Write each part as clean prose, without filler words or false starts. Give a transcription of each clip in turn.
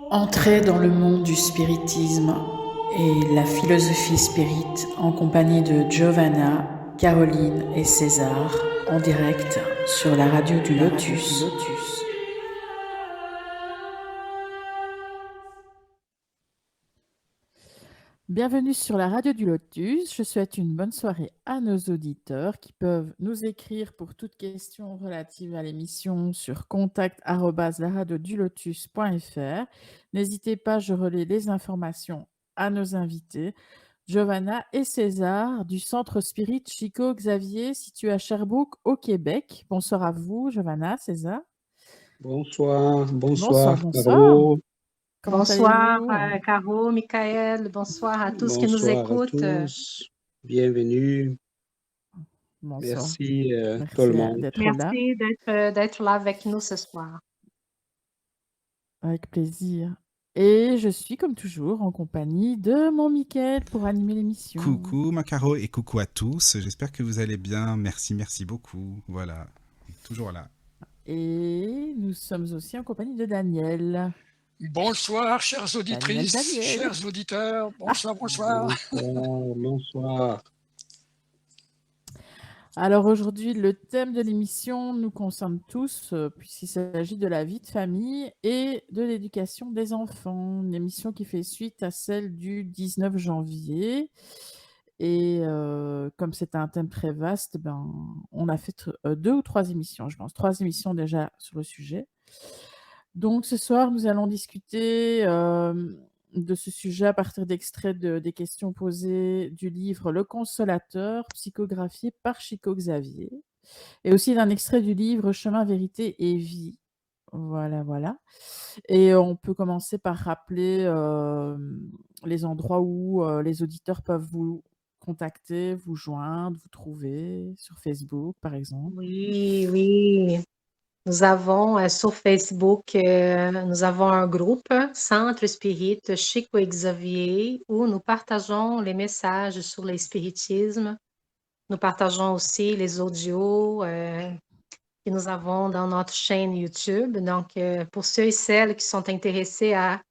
Entrez dans le monde du spiritisme et la philosophie spirit en compagnie de Giovanna, Caroline et César en direct sur la radio du Lotus. Bienvenue sur la radio du Lotus. Je souhaite une bonne soirée à nos auditeurs qui peuvent nous écrire pour toute question relative à l'émission sur contact@laradiodulotus.fr. N'hésitez pas, je relais les informations à nos invités, Giovanna et César du Centre Spirit Chico Xavier situé à Sherbrooke au Québec. Bonsoir à vous, Giovanna, César. Bonsoir, Bonsoir, Caro. Comment Bonsoir, allez-vous? Caro, Michael. Bonsoir à tous qui nous Bonsoir à écoutent. tous. Bienvenue. Bonsoir. Merci, tout le Merci monde. d'être là. Merci d'être là avec nous ce soir. Avec plaisir. Et je suis comme toujours en compagnie de mon Mickaël pour animer l'émission. Coucou Macaro et coucou à tous. J'espère que vous allez bien. Merci beaucoup. Voilà, toujours là. Et nous sommes aussi en compagnie de Daniel. Bonsoir, chères auditrices, Daniel. chers auditeurs. Bonsoir. Bonsoir. Alors aujourd'hui, le thème de l'émission nous concerne tous, puisqu'il s'agit de la vie de famille et de l'éducation des enfants. Une émission qui fait suite à celle du 19 janvier. Et comme c'est un thème très vaste, on a fait 2 ou 3 émissions, je pense. 3 émissions déjà sur le sujet. Donc ce soir, nous allons discuter de ce sujet à partir d'extraits des questions posées du livre Le Consolateur, psychographié par Chico Xavier, et aussi d'un extrait du livre Chemin, vérité et vie. Voilà. Et on peut commencer par rappeler les endroits où les auditeurs peuvent vous contacter, vous joindre, vous trouver sur Facebook, par exemple. Oui. Nous avons sur Facebook, nous avons un groupe, Centre Spirit Chico Xavier, où nous partageons les messages sur le spiritisme. Nous partageons aussi les audios que nous avons dans notre chaîne YouTube. Donc, pour ceux et celles qui sont intéressés à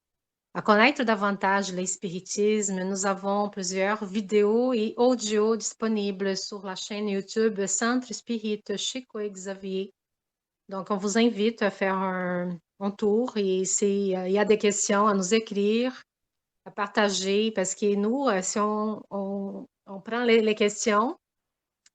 connaître davantage le spiritisme, nous avons plusieurs vidéos et audios disponibles sur la chaîne YouTube Centre Spirit Chico Xavier. Donc, on vous invite à faire un tour et s'il y a des questions, à nous écrire, à partager, parce que nous, si on prend les questions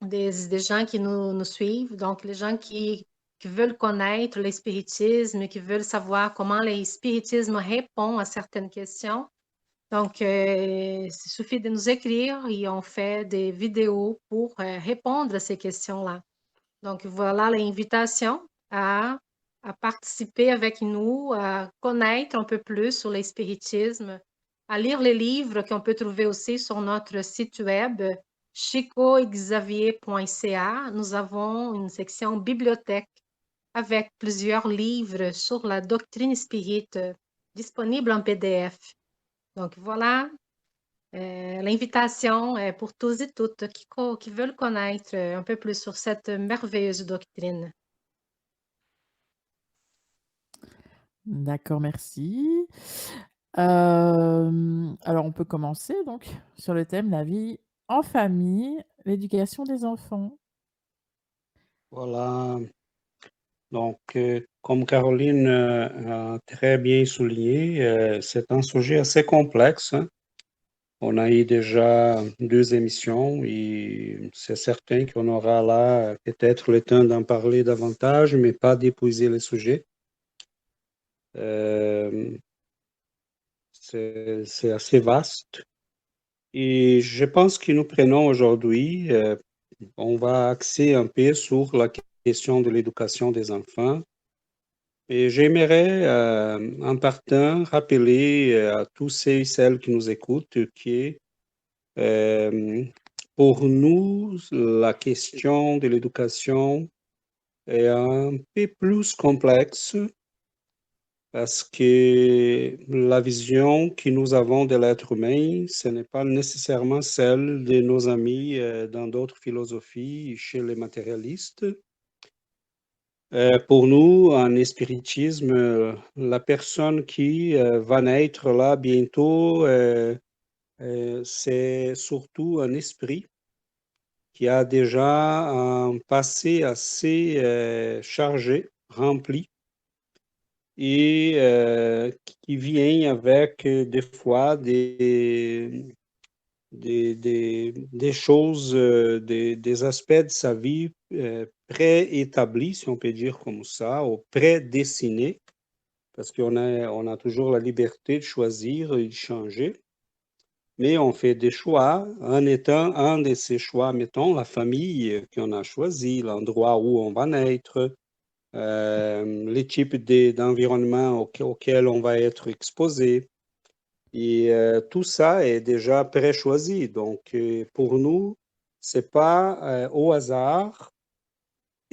des gens qui nous suivent, donc les gens qui veulent connaître le spiritisme, qui veulent savoir comment le spiritisme répond à certaines questions. Donc, il suffit de nous écrire et on fait des vidéos pour répondre à ces questions-là. Donc, voilà l'invitation à participer avec nous, à connaître un peu plus sur le spiritisme, à lire les livres qu'on peut trouver aussi sur notre site web chicoxavier.ca. Nous avons une section bibliothèque avec plusieurs livres sur la doctrine spirit disponibles en PDF. Donc, voilà l'invitation pour tous et toutes qui veulent connaître un peu plus sur cette merveilleuse doctrine. D'accord, merci. Alors on peut commencer donc sur le thème la vie en famille, l'éducation des enfants. Voilà. Donc, comme Caroline a très bien souligné, c'est un sujet assez complexe, hein. On a eu déjà 2 émissions et c'est certain qu'on aura là peut-être le temps d'en parler davantage, mais pas d'épuiser le sujet. C'est assez vaste. Et je pense que nous prenons aujourd'hui, on va axer un peu sur la question de l'éducation des enfants. Et j'aimerais, en partant, rappeler à tous ceux et celles qui nous écoutent que pour nous, la question de l'éducation est un peu plus complexe parce que la vision que nous avons de l'être humain, ce n'est pas nécessairement celle de nos amis dans d'autres philosophies, chez les matérialistes. Pour nous, en spiritisme, la personne qui va naître là bientôt, c'est surtout un esprit qui a déjà un passé assez chargé, rempli, et qui vient avec des fois des choses, des aspects de sa vie préétablis, si on peut dire comme ça, ou prédestinés, parce on a toujours la liberté de choisir et de changer, mais on fait des choix en étant un de ces choix, mettons la famille qu'on a choisi, l'endroit où on va naître, les types d'environnement auxquels on va être exposé. Et tout ça est déjà préchoisi. Donc, pour nous, c'est pas au hasard.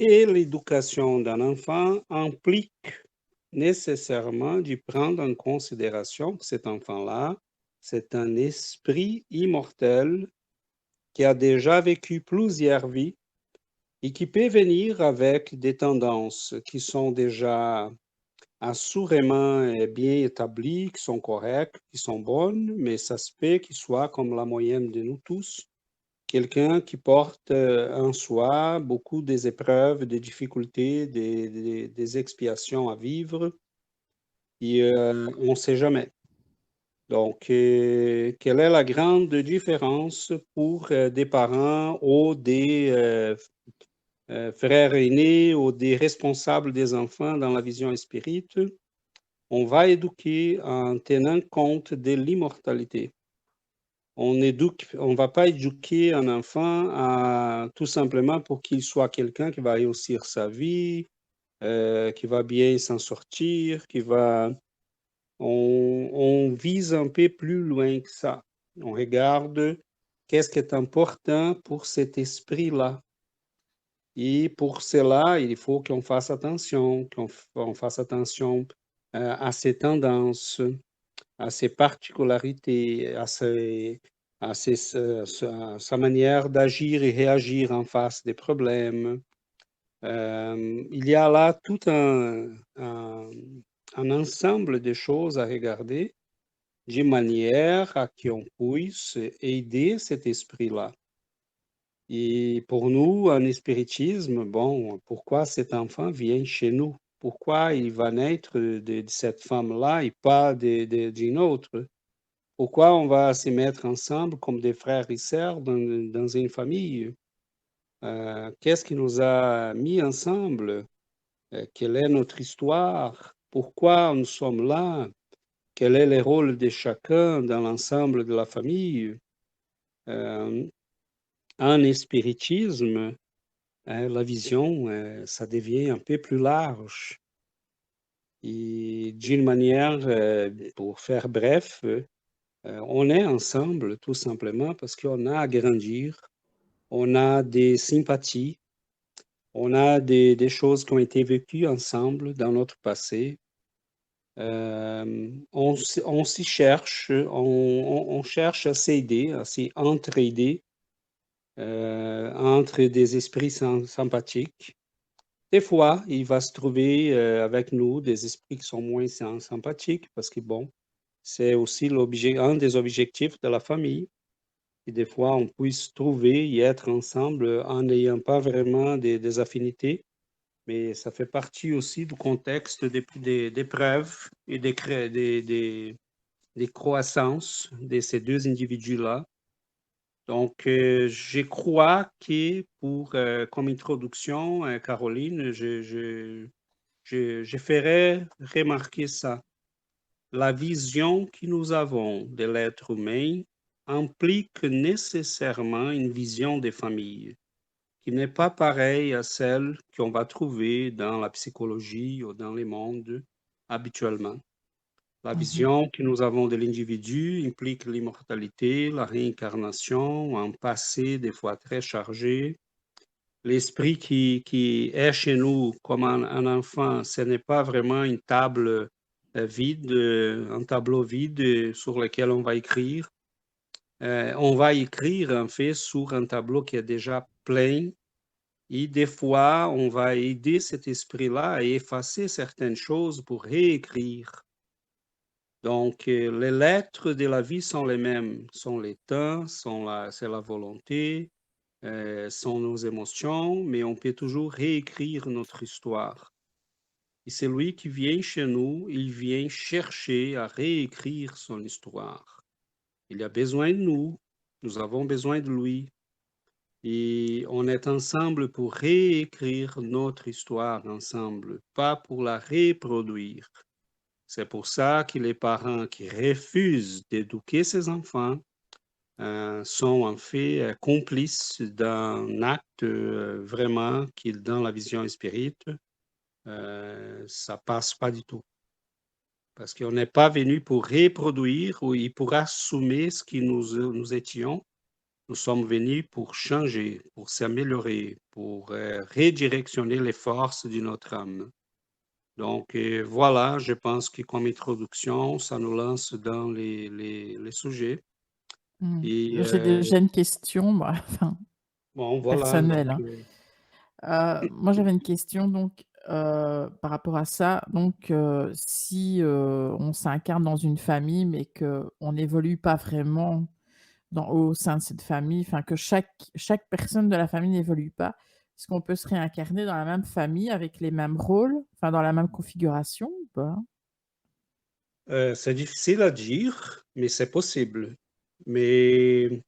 Et l'éducation d'un enfant implique nécessairement de prendre en considération que cet enfant-là, c'est un esprit immortel qui a déjà vécu plusieurs vies et qui peut venir avec des tendances qui sont déjà assurément bien établies, qui sont correctes, qui sont bonnes, mais ça se peut qu'il soit comme la moyenne de nous tous, quelqu'un qui porte en soi beaucoup des épreuves, des difficultés, des expiations à vivre, et on ne sait jamais. Donc, quelle est la grande différence pour des parents ou des frères aînés ou des responsables des enfants dans la vision spirituelle? On va éduquer en tenant compte de l'immortalité. On ne va pas éduquer un enfant tout simplement pour qu'il soit quelqu'un qui va réussir sa vie, qui va bien s'en sortir, on vise un peu plus loin que ça. On regarde qu'est-ce qui est important pour cet esprit-là. Et pour cela, il faut qu'on fasse attention, qu'on fasse attention à ses tendances, à ses particularités, à sa manière d'agir et réagir en face des problèmes. Il y a là tout un ensemble de choses à regarder de manière à qu'on puisse aider cet esprit-là. Et pour nous, en spiritisme, bon, pourquoi cet enfant vient chez nous? Pourquoi il va naître de cette femme-là et pas d'une autre? Pourquoi on va se mettre ensemble comme des frères et sœurs dans une famille? Qu'est-ce qui nous a mis ensemble? Quelle est notre histoire? Pourquoi nous sommes là? Quel est le rôle de chacun dans l'ensemble de la famille? En spiritisme, la vision, ça devient un peu plus large. Et d'une manière, pour faire bref, on est ensemble tout simplement parce qu'on a à grandir, on a des sympathies, on a des choses qui ont été vécues ensemble dans notre passé. On s'y cherche, on cherche à s'aider, à s'entraider entre des esprits sympathiques. Des fois, il va se trouver avec nous des esprits qui sont moins sympathiques parce que, bon, c'est aussi un des objectifs de la famille. Et des fois, on puisse trouver et être ensemble en n'ayant pas vraiment des affinités, mais ça fait partie aussi du contexte des preuves et des croissances de ces deux individus-là. Donc, je crois que comme introduction, Caroline, je ferais remarquer ça. La vision que nous avons de l'être humain implique nécessairement une vision des familles qui n'est pas pareille à celle qu'on va trouver dans la psychologie ou dans les mondes habituellement. La vision que nous avons de l'individu implique l'immortalité, la réincarnation, un passé des fois très chargé. L'esprit qui est chez nous comme un enfant, ce n'est pas vraiment une table vide, un tableau vide sur lequel on va écrire. On va écrire en fait sur un tableau qui est déjà plein Et des fois, on va aider cet esprit-là à effacer certaines choses pour réécrire. Donc, les lettres de la vie sont les mêmes, sont les temps, c'est la volonté, sont nos émotions, mais on peut toujours réécrire notre histoire. Et celui qui vient chez nous, il vient chercher à réécrire son histoire. Il a besoin de nous avons besoin de lui. Et on est ensemble pour réécrire notre histoire ensemble, pas pour la reproduire. C'est pour ça que les parents qui refusent d'éduquer ces enfants sont en fait complices d'un acte vraiment qui, dans la vision spirituelle, ça passe pas du tout. Parce qu'on n'est pas venu pour reproduire ou pour assumer ce que nous étions. Nous sommes venus pour changer, pour s'améliorer, pour redirectionner les forces de notre âme. Donc, voilà, je pense que comme introduction, ça nous lance dans les sujets. Et J'ai déjà une question, moi, enfin, bon, voilà. personnelle. Donc, Moi, j'avais une question donc par rapport à ça. Donc, si on s'incarne dans une famille, mais qu'on n'évolue pas vraiment au sein de cette famille, enfin que chaque personne de la famille n'évolue pas, est-ce qu'on peut se réincarner dans la même famille avec les mêmes rôles, enfin dans la même configuration ou pas? c'est difficile à dire, mais c'est possible. Mais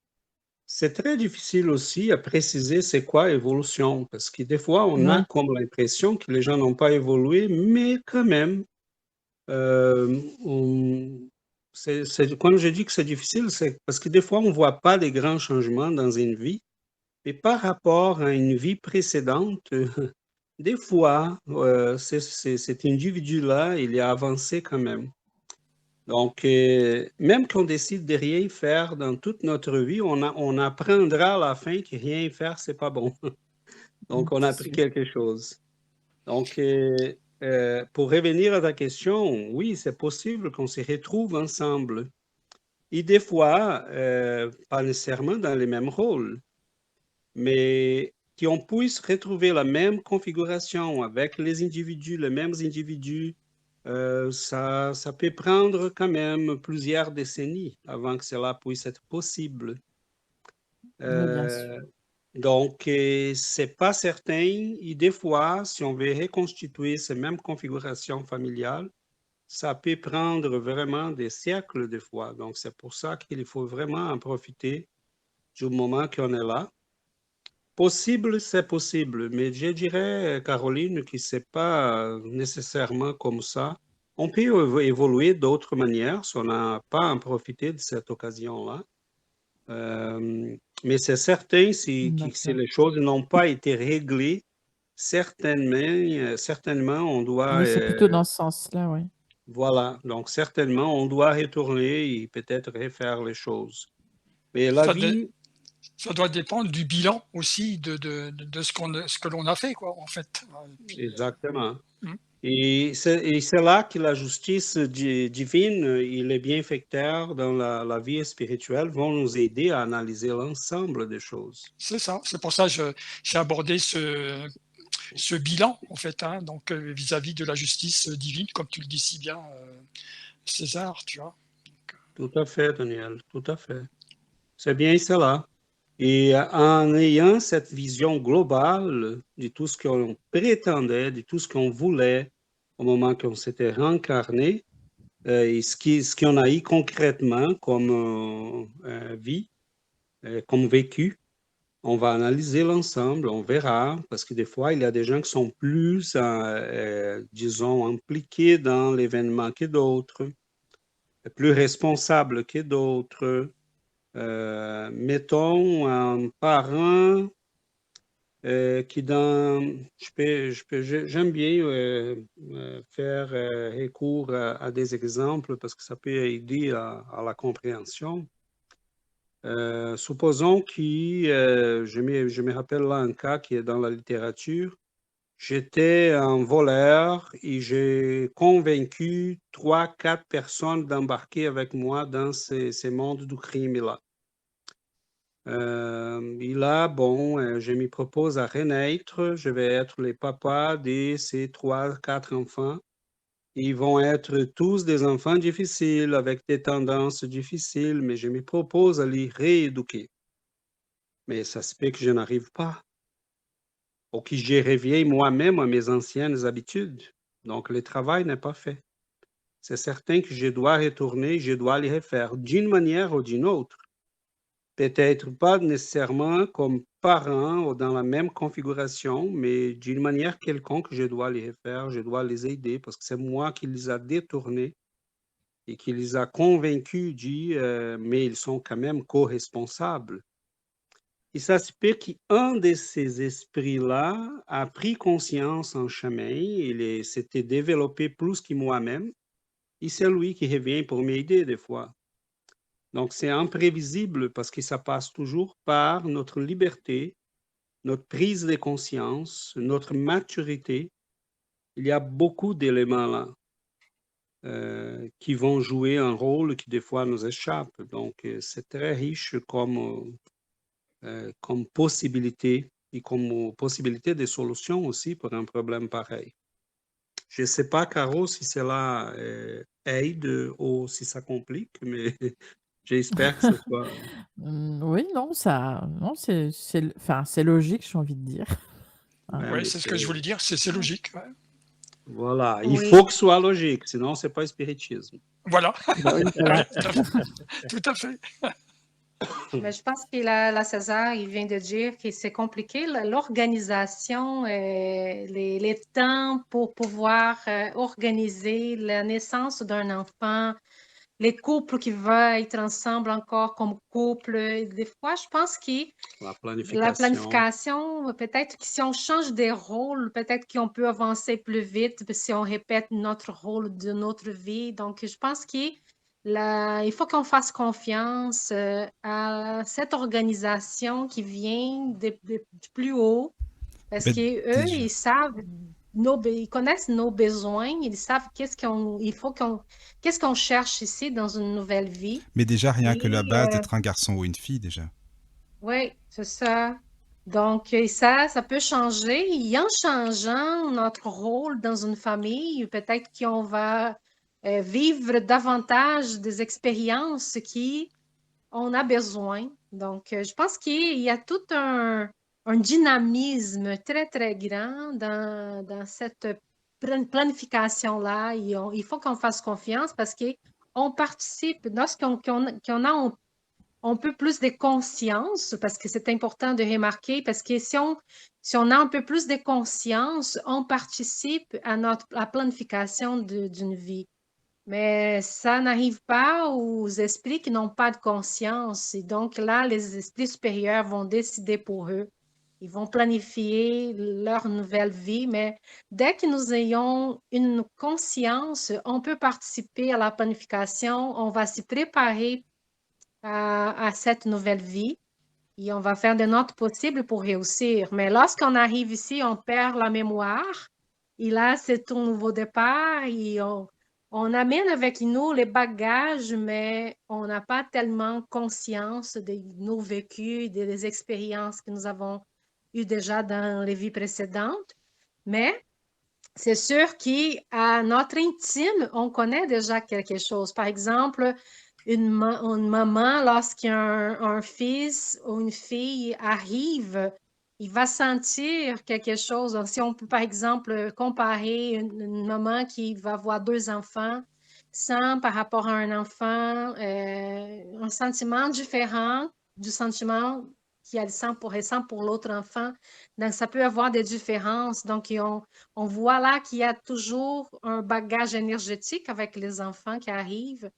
c'est très difficile aussi à préciser c'est quoi évolution, parce que des fois, on a Oui, comme l'impression que les gens n'ont pas évolué, mais quand même, quand je dis que c'est difficile, c'est parce que des fois, on ne voit pas les grands changements dans une vie, mais par rapport à une vie précédente, des fois, cet individu-là, il est avancé quand même. Donc, même qu'on décide de rien faire dans toute notre vie, on apprendra à la fin que rien faire, c'est pas bon. Donc, on a c'est appris sûr. quelque chose. Donc, pour revenir à ta question, oui, c'est possible qu'on se retrouve ensemble. Et des fois, pas nécessairement dans les mêmes rôles, mais qu'on puisse retrouver la même configuration avec les individus, les mêmes individus, ça peut prendre quand même plusieurs décennies avant que cela puisse être possible. Oui, bien sûr. Donc, c'est pas certain. Et des fois, si on veut reconstituer ces mêmes configurations familiales, ça peut prendre vraiment des siècles des fois. Donc, c'est pour ça qu'il faut vraiment en profiter du moment qu'on est là. Possible, c'est possible, mais je dirais, Caroline, que c'est pas nécessairement comme ça. On peut évoluer d'autres manières si on n'a pas en profité de cette occasion-là. Mais c'est certain si D'accord. les choses n'ont pas été réglées, certainement, on doit, Oui, c'est plutôt dans ce sens-là, oui. voilà, donc certainement, on doit retourner et peut-être refaire les choses. Mais la Ça, dé- vie, Ça doit dépendre du bilan aussi de ce que l'on a fait, quoi, en fait. exactement. Mm. Et c'est là que la justice divine et les bienfaiteurs dans la vie spirituelle vont nous aider à analyser l'ensemble des choses. C'est ça. C'est pour ça que j'ai abordé ce bilan, en fait, hein, donc vis-à-vis de la justice divine, comme tu le dis si bien, César, tu vois. Tout à fait, Daniel, tout à fait. C'est bien cela. Et en ayant cette vision globale de tout ce qu'on prétendait, de tout ce qu'on voulait au moment qu'on s'était réincarné, et ce qu'on a eu concrètement comme vie, comme vécu, on va analyser l'ensemble, on verra, parce que des fois, il y a des gens qui sont plus, disons, impliqués dans l'événement que d'autres, plus responsables que d'autres. Mettons un parent qui j'aime bien faire recours à des exemples parce que ça peut aider à la compréhension. Supposons que, je me rappelle là un cas qui est dans la littérature. J'étais un voleur et j'ai convaincu 3, 4 personnes d'embarquer avec moi dans ces mondes du crime-là. Et là, bon, je me propose à renaître. Je vais être le papa de ces 3, 4 enfants. Ils vont être tous des enfants difficiles, avec des tendances difficiles, mais je me propose à les rééduquer. Mais ça se peut que je n'arrive pas, ou que je revienne moi-même à mes anciennes habitudes. Donc, le travail n'est pas fait. C'est certain que je dois retourner, je dois les refaire d'une manière ou d'une autre. Peut-être pas nécessairement comme parent ou dans la même configuration, mais d'une manière quelconque, je dois les refaire, je dois les aider parce que c'est moi qui les a détournés et qui les a convaincus mais ils sont quand même co-responsables. Et ça se peut qu'un de ces esprits-là a pris conscience en chemin, il s'était développé plus que moi-même, et c'est lui qui revient pour m'aider des fois. Donc, c'est imprévisible parce que ça passe toujours par notre liberté, notre prise de conscience, notre maturité. Il y a beaucoup d'éléments là qui vont jouer un rôle qui des fois nous échappe. Donc, c'est très riche comme possibilité et comme possibilité de solution aussi pour un problème pareil. Je ne sais pas, Caro, si cela aide ou si ça complique, mais j'espère que ce soit... Oui, non, non, enfin, c'est logique, j'ai envie de dire. Hein. Ouais, Oui, mais c'est ce que je voulais dire, c'est logique. Ouais. voilà, il Oui. faut que ce soit logique, sinon c'est pas spiritisme. Voilà, Bah oui, voilà. tout à fait. Mais je pense que la César, il vient de dire que c'est compliqué, l'organisation, les temps pour pouvoir organiser la naissance d'un enfant, les couples qui veulent être ensemble encore comme couple. Des fois, je pense que La la planification. planification, peut-être que si on change des rôles, peut-être qu'on peut avancer plus vite si on répète notre rôle de notre vie. Donc, je pense qu'il faut qu'on fasse confiance à cette organisation qui vient du plus haut, parce Mais qu'eux, déjà. ils savent, ils connaissent nos besoins, ils savent qu'est-ce qu'on cherche ici dans une nouvelle vie. Mais déjà, rien que la Et base d'être un garçon ou une fille, déjà. oui, c'est ça. Donc, ça peut changer. Et en changeant notre rôle dans une famille, peut-être qu'on va vivre davantage des expériences qui on a besoin. Donc, je pense qu'il y a tout un dynamisme très, très grand dans cette planification-là. Il faut qu'on fasse confiance parce qu'on participe. Lorsqu'on a un peu plus de conscience, parce que c'est important de remarquer, parce que si on a un peu plus de conscience, on participe à la planification d'une vie. Mais ça n'arrive pas aux esprits qui n'ont pas de conscience. Et donc là, les esprits supérieurs vont décider pour eux. Ils vont planifier leur nouvelle vie, mais dès que nous ayons une conscience, on peut participer à la planification, on va s'y préparer à cette nouvelle vie et on va faire de notre possible pour réussir. Mais lorsqu'on arrive ici, on perd la mémoire et là, c'est un nouveau départ et on amène avec nous les bagages, mais on n'a pas tellement conscience de nos vécus, des expériences que nous avons eues déjà dans les vies précédentes. Mais c'est sûr qu'à notre intime, on connaît déjà quelque chose. Par exemple, une maman, lorsqu'un fils ou une fille arrive, il va sentir quelque chose. Donc, si on peut, par exemple, comparer une maman qui va avoir 2 enfants, sent par rapport à un enfant un sentiment différent du sentiment qu'elle ressent pour l'autre enfant. Donc, ça peut avoir des différences. Donc, on voit là qu'il y a toujours un bagage énergétique avec les enfants qui arrivent.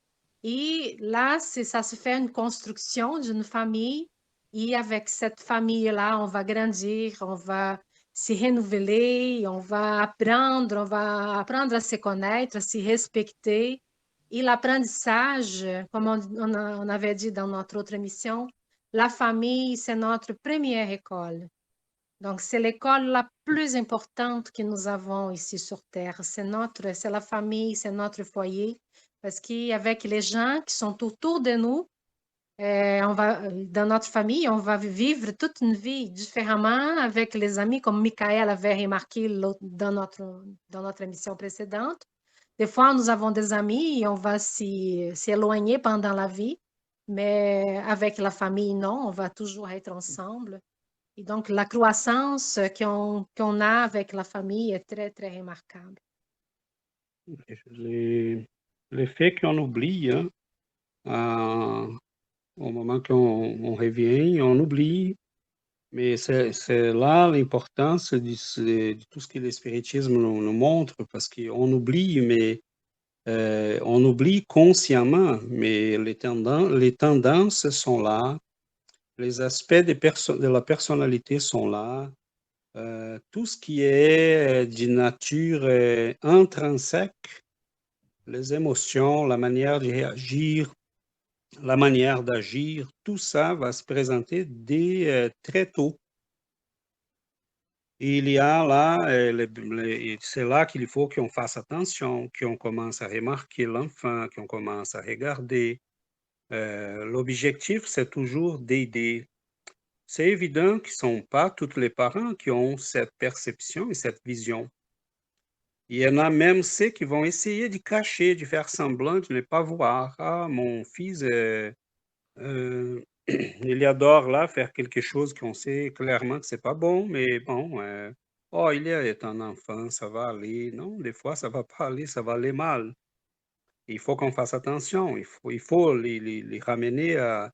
Et là, ça se fait une construction d'une famille. Et avec cette famille-là, on va grandir, on va se renouveler, on va apprendre à se connaître, à se respecter. Et l'apprentissage, comme on avait dit dans notre autre émission, la famille, c'est notre première école. Donc, c'est l'école la plus importante que nous avons ici sur Terre. C'est la famille, c'est notre foyer. Parce qu'avec les gens qui sont autour de nous, Dans notre famille, on va vivre toute une vie différemment avec les amis, comme Michael avait remarqué dans notre émission précédente. Des fois, nous avons des amis et on va s'éloigner pendant la vie, mais avec la famille, non, on va toujours être ensemble. Et donc, la croissance qu'on a avec la famille est très, très remarquable. Les faits qu'on oublie, hein, au moment qu'on revient, on oublie. Mais c'est là l'importance de tout ce que le spiritisme nous montre, parce qu'on oublie, mais on oublie consciemment, mais les tendances sont là, les aspects de la personnalité sont là, tout ce qui est d'une nature intrinsèque, les émotions, la manière de réagir, la manière d'agir, tout ça va se présenter dès très tôt. Et il y a là, c'est là qu'il faut qu'on fasse attention, qu'on commence à remarquer l'enfant, qu'on commence à regarder. L'objectif, c'est toujours d'aider. C'est évident que ce ne sont pas tous les parents qui ont cette perception et cette vision. Il y en a même ceux qui vont essayer de cacher, de faire semblant de ne pas voir. Ah, mon fils, il adore là faire quelque chose qu'on sait clairement que c'est pas bon, mais bon, oh, est un enfant, ça va aller. Non, des fois, ça va pas aller, ça va aller mal. Il faut qu'on fasse attention, il faut les ramener à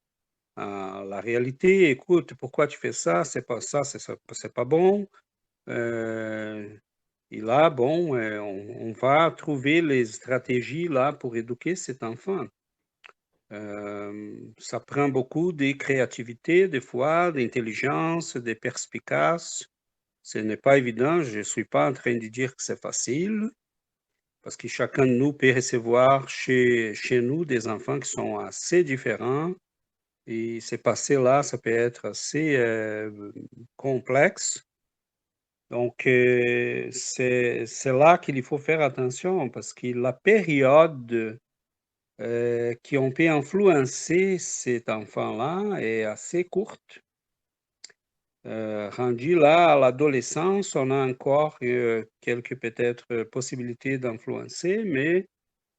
la réalité. Écoute, pourquoi tu fais ça? C'est pas ça, c'est pas bon. Et là, bon, on va trouver les stratégies là pour éduquer cet enfant. Ça prend beaucoup de créativité, des fois, d'intelligence, de perspicace. Ce n'est pas évident. Je ne suis pas en train de dire que c'est facile, parce que chacun de nous peut recevoir chez nous des enfants qui sont assez différents. Et ces passés-là, ça peut être assez complexe. Donc, c'est là qu'il faut faire attention, parce que la période qui ont pu influencer cet enfant-là est assez courte. Rendu là à l'adolescence, on a encore quelques peut-être possibilités d'influencer, mais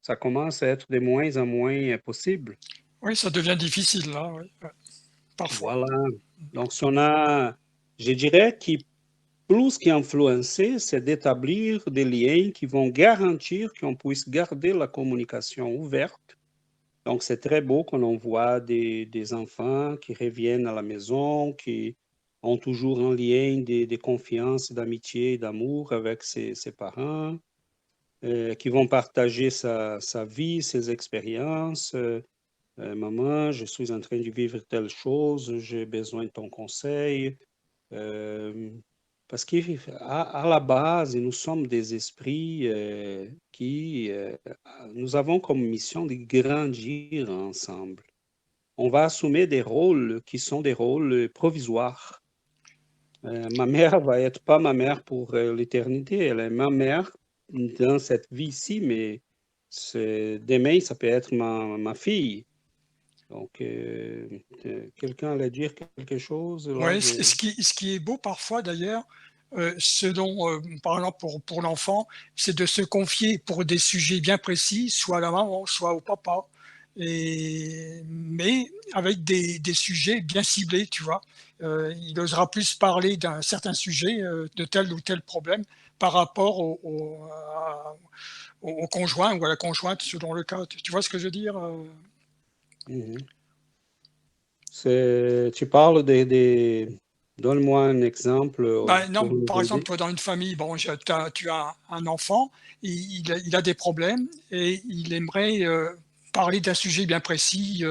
ça commence à être de moins en moins possible. Oui, ça devient difficile là, oui, parfois. Voilà. Donc, je dirais que plus qu'influencer, c'est d'établir des liens qui vont garantir qu'on puisse garder la communication ouverte. Donc, c'est très beau quand on voit des enfants qui reviennent à la maison, qui ont toujours un lien de confiance, d'amitié, d'amour avec ses parents, qui vont partager sa vie, ses expériences. Maman, je suis en train de vivre telle chose, j'ai besoin de ton conseil. Parce qu'à la base, nous sommes des esprits qui, nous avons comme mission de grandir ensemble. On va assumer des rôles qui sont des rôles provisoires. Ma mère va être pas ma mère pour l'éternité, elle est ma mère dans cette vie-ci, mais demain, ça peut être ma fille. Donc, quelqu'un allait dire quelque chose? Là, Oui, ce qui est beau parfois d'ailleurs, ce dont, par exemple pour l'enfant, c'est de se confier pour des sujets bien précis, soit à la maman, soit au papa, mais avec des sujets bien ciblés, tu vois? Il osera plus parler d'un certain sujet, de tel ou tel problème par rapport au conjoint ou à la conjointe selon le cas. Tu vois ce que je veux dire? mhm. Tu parles donne-moi un exemple Ben pour non, nous par exemple, aider. toi, dans une famille, bon, tu as un enfant, il a des problèmes et il aimerait parler d'un sujet bien précis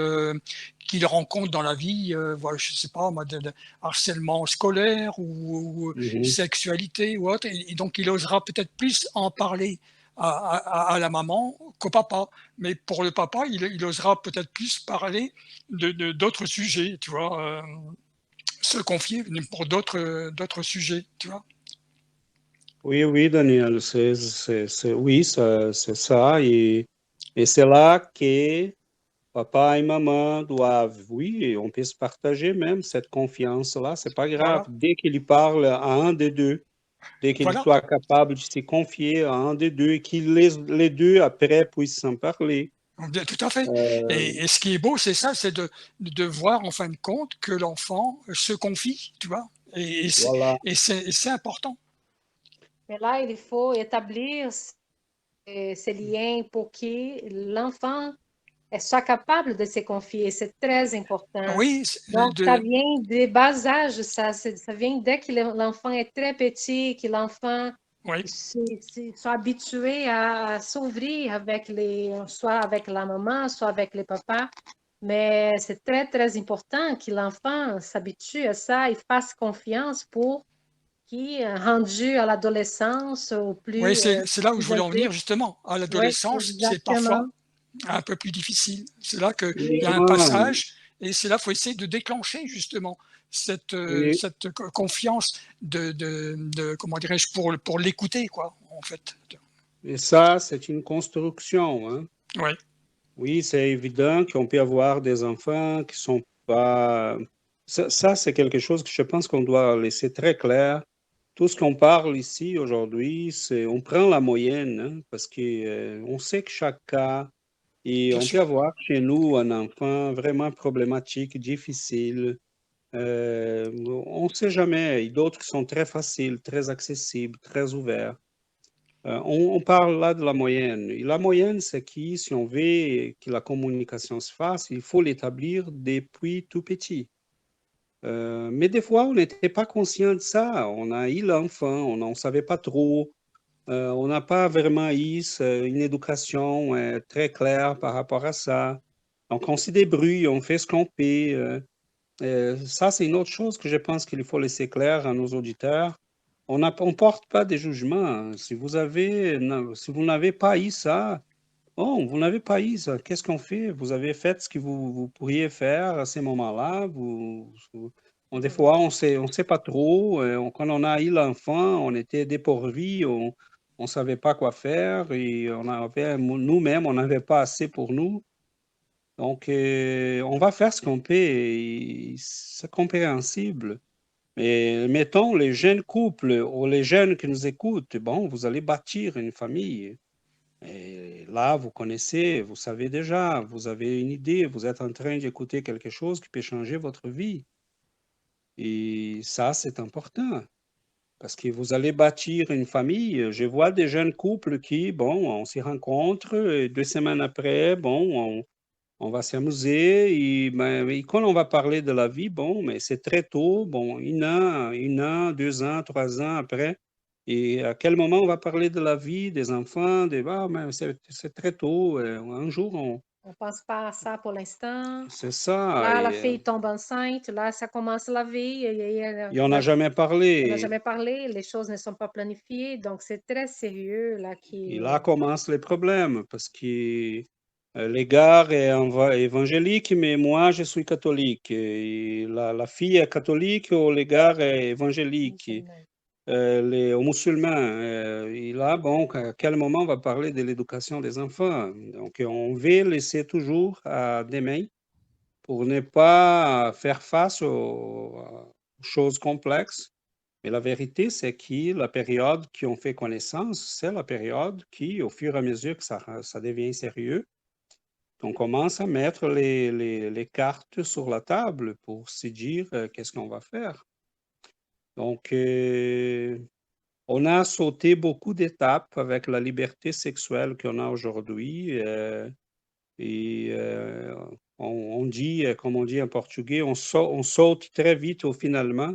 qu'il rencontre dans la vie, voilà, je sais pas, moi, de harcèlement scolaire ou Mhm, sexualité ou autre. Et donc, il osera peut-être plus en parler à la maman qu'au papa. Mais pour le papa, il osera peut-être plus parler d'autres sujets, tu vois. Se confier pour d'autres sujets, tu vois? oui, oui, Daniel, oui, c'est ça. Et c'est là que Papa et maman doivent, oui, on peut se partager même cette confiance-là, c'est pas grave. Voilà, Dès qu'il parle à un des deux, dès qu'il voilà. soit capable de se confier à un des deux, et qu'ils les deux après puissent s'en parler. Bien, tout à fait. Euh, Et ce qui est beau, c'est ça, c'est de voir en fin de compte que l'enfant se confie, tu vois. voilà. Et c'est important. Mais là, il faut établir ces liens pour que l'enfant soit capable de se confier. C'est très important. Oui, Donc, ça vient de bas âge, ça vient dès que l'enfant est très petit, que l'enfant oui, soit habitué à s'ouvrir soit avec la maman, soit avec le papa. Mais c'est très, très important que l'enfant s'habitue à ça et fasse confiance pour qui, rendu à l'adolescence ou oui, plus, c'est là où je plus voulais en venir âgé. justement. À Oui, l'adolescence, c'est exactement. parfois un peu plus difficile. C'est là qu'il Et y a un moi, passage, et c'est là qu'il faut essayer de déclencher justement et, cette confiance comment dirais-je, pour l'écouter, quoi, en fait. et ça, c'est une construction, hein. Oui, Oui, c'est évident qu'on peut avoir des enfants qui sont pas. Ça, c'est quelque chose que je pense qu'on doit laisser très clair. Tout ce qu'on parle ici aujourd'hui, c'est on prend la moyenne, hein, parce que on sait que chaque cas, et bien on peut sûr. avoir chez nous un enfant vraiment problématique, difficile. On ne sait jamais. Et d'autres qui sont très faciles, très accessibles, très ouverts. On parle là de la moyenne. Et la moyenne, c'est qui, si on veut que la communication se fasse, il faut l'établir depuis tout petit. Mais des fois, on n'était pas conscient de ça. On a eu l'enfant, on n'en savait pas trop. On n'a pas vraiment eu une éducation très claire par rapport à ça. Donc, on se débrouille, on fait ce qu'on peut. Ça, c'est une autre chose que je pense qu'il faut laisser clair à nos auditeurs. On porte pas des jugements. Si vous n'avez pas eu ça, bon, vous n'avez pas eu ça. Qu'est-ce qu'on fait? Vous avez fait ce que vous pourriez faire à ces moments-là. Des fois, on sait pas trop. Quand on a eu l'enfant, on était dépourvu, on savait pas quoi faire et nous-mêmes, on n'avait pas assez pour nous. Donc, on va faire ce qu'on peut et c'est compréhensible. Mais mettons les jeunes couples ou les jeunes qui nous écoutent, bon, vous allez bâtir une famille. Et là, vous connaissez, vous savez déjà, vous avez une idée, vous êtes en train d'écouter quelque chose qui peut changer votre vie. Et ça, c'est important parce que vous allez bâtir une famille. Je vois des jeunes couples qui, bon, on s'y rencontre, et 2 semaines après, bon, on va s'amuser et quand on va parler de la vie, bon, mais c'est très tôt, bon, 1 an, 2 ans, 3 ans après. Et à quel moment on va parler de la vie, des enfants, mais c'est très tôt. Un jour, On pense pas à ça pour l'instant. c'est ça. Là, la Et fille tombe enceinte, là, ça commence la vie, il n'y en a jamais on n'a parlé. jamais parlé, les choses ne sont pas planifiées, donc c'est très sérieux, là, Et qui, là commencent les problèmes parce que les gars est évangélique, mais moi, je suis catholique. Et la fille est catholique ou les gars est évangélique. Aux musulmans. Et là, bon, à quel moment on va parler de l'éducation des enfants? Donc, on veut laisser toujours à demain pour ne pas faire face aux choses complexes. Mais la vérité, c'est que la période qui on fait connaissance, c'est la période qui, au fur et à mesure que ça devient sérieux, on commence à mettre les cartes sur la table pour se dire qu'est-ce qu'on va faire. Donc, on a sauté beaucoup d'étapes avec la liberté sexuelle qu'on a aujourd'hui. Et on dit, comme on dit en portugais, on saute très vite au finalement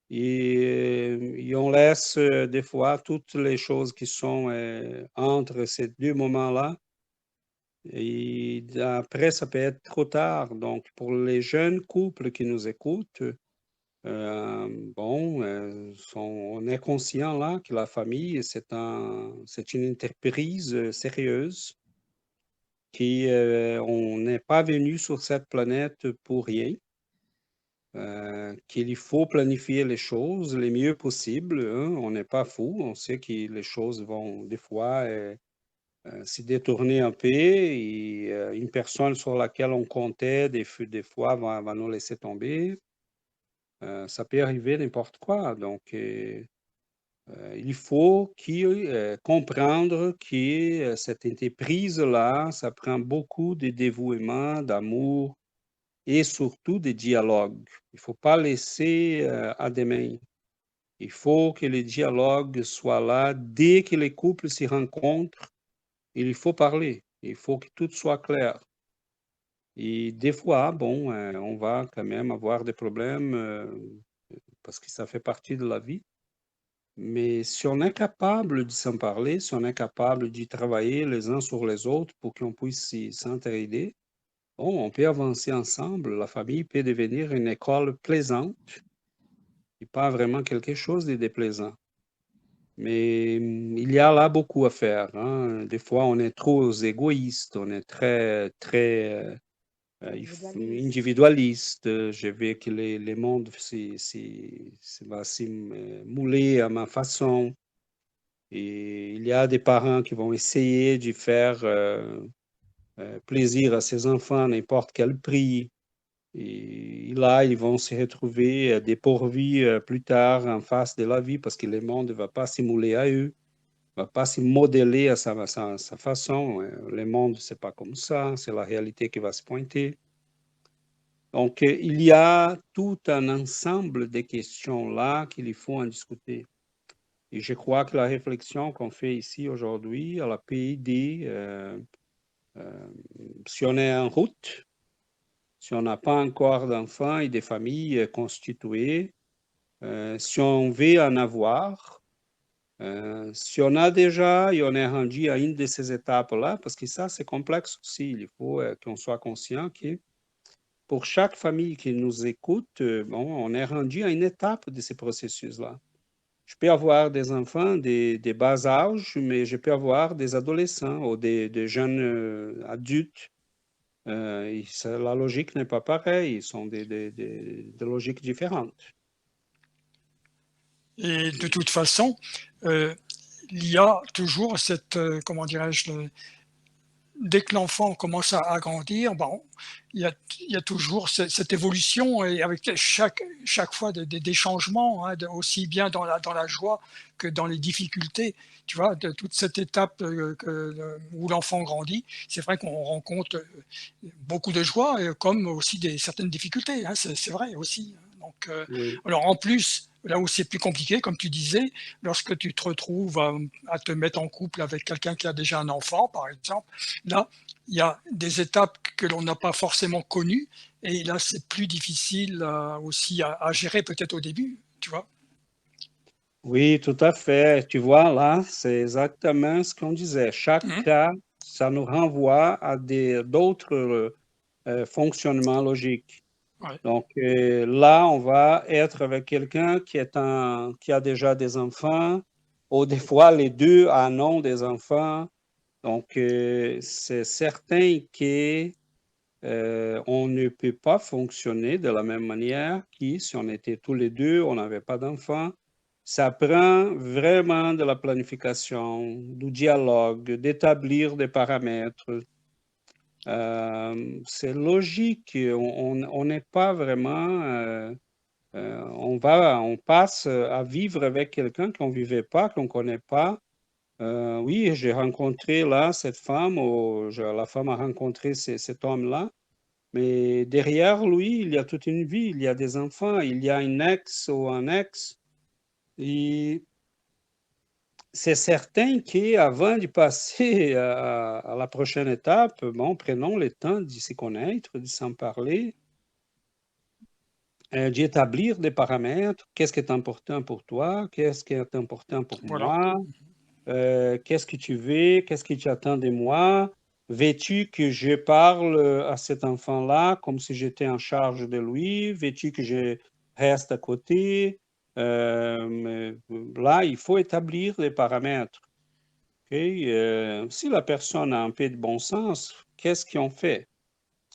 et on laisse des fois toutes les choses qui sont entre ces deux moments-là. Et après, ça peut être trop tard. Donc, pour les jeunes couples qui nous écoutent, bon, on est conscient là que la famille, c'est une entreprise sérieuse, on n'est pas venu sur cette planète pour rien, qu'il faut planifier les choses le mieux possible, hein. On n'est pas fou, on sait que les choses vont des fois s'est détourné un peu et une personne sur laquelle on comptait des fois va nous laisser tomber. Ça peut arriver n'importe quoi. Donc, il faut comprendre que cette entreprise-là, ça prend beaucoup de dévouement, d'amour et surtout de dialogue. Il ne faut pas laisser à demain. Il faut que le dialogue soit là dès que les couples se rencontrent. Il faut parler. Il faut que tout soit clair. Et des fois, bon, on va quand même avoir des problèmes parce que ça fait partie de la vie. Mais si on est capable de s'en parler, si on est capable de travailler les uns sur les autres pour qu'on puisse s'entraider, bon, on peut avancer ensemble. La famille peut devenir une école plaisante et pas vraiment quelque chose de déplaisant. Mais il y a là beaucoup à faire, hein. Des fois, on est trop égoïste, on est très, très individualiste. Je veux que les mondes va se mouler à ma façon. Et il y a des parents qui vont essayer de faire plaisir à ses enfants à n'importe quel prix. Et là, ils vont se retrouver dépourvus plus tard en face de la vie parce que le monde ne va pas se mouler à eux, ne va pas se modeler à sa façon. Le monde, ce n'est pas comme ça, c'est la réalité qui va se pointer. Donc, il y a tout un ensemble de questions là qu'il faut en discuter. Et je crois que la réflexion qu'on fait ici aujourd'hui, elle a pu aider, si on est en route, si on n'a pas encore d'enfants et de familles constituées, si on veut en avoir, si on a déjà et on est rendu à une de ces étapes-là, parce que ça, c'est complexe aussi, il faut qu'on soit conscient que pour chaque famille qui nous écoute, bon, on est rendu à une étape de ces processus-là. Je peux avoir des enfants de bas âge, mais je peux avoir des adolescents ou des jeunes adultes. La logique n'est pas pareille, ils sont des logiques différentes. Et de toute façon, il y a toujours cette, comment dirais-je, dès que l'enfant commence à grandir, bon, il y a toujours cette évolution et avec chaque fois des changements, hein, aussi bien dans la joie que dans les difficultés. Tu vois, de toute cette étape où l'enfant grandit, c'est vrai qu'on rencontre beaucoup de joie, comme aussi certaines difficultés, hein, c'est vrai aussi, hein. Donc, Oui. alors en plus, là où c'est plus compliqué, comme tu disais, lorsque tu te retrouves à te mettre en couple avec quelqu'un qui a déjà un enfant, par exemple, là, il y a des étapes que l'on n'a pas forcément connues, et là, c'est plus difficile aussi à gérer peut-être au début, tu vois. Oui, tout à fait. Tu vois, là, c'est exactement ce qu'on disait. Chaque Mhm. cas, ça nous renvoie à d'autres fonctionnements logiques. Ouais. Donc là, on va être avec quelqu'un qui a déjà des enfants, ou des fois les deux en ont des enfants. Donc c'est certain que on ne peut pas fonctionner de la même manière que si on était tous les deux, on n'avait pas d'enfants. Ça prend vraiment de la planification, du dialogue, d'établir des paramètres. C'est logique, on n'est pas vraiment, on passe à vivre avec quelqu'un qu'on ne vivait pas, qu'on ne connaît pas. Oui, j'ai rencontré là cette femme, ou la femme a rencontré cet homme-là, mais derrière lui, il y a toute une vie, il y a des enfants, il y a une ex ou un ex. Et c'est certain qu'avant de passer à la prochaine étape, bon, prenons le temps de se connaître, de s'en parler, d'établir des paramètres. Qu'est-ce qui est important pour toi? Qu'est-ce qui est important pour Voilà. moi? Qu'est-ce que tu veux? Qu'est-ce que tu attends de moi? Veux-tu que je parle à cet enfant-là comme si j'étais en charge de lui? Veux-tu que je reste à côté? Là, il faut établir des paramètres. OK? Si la personne a un peu de bon sens, qu'est-ce qu'on fait?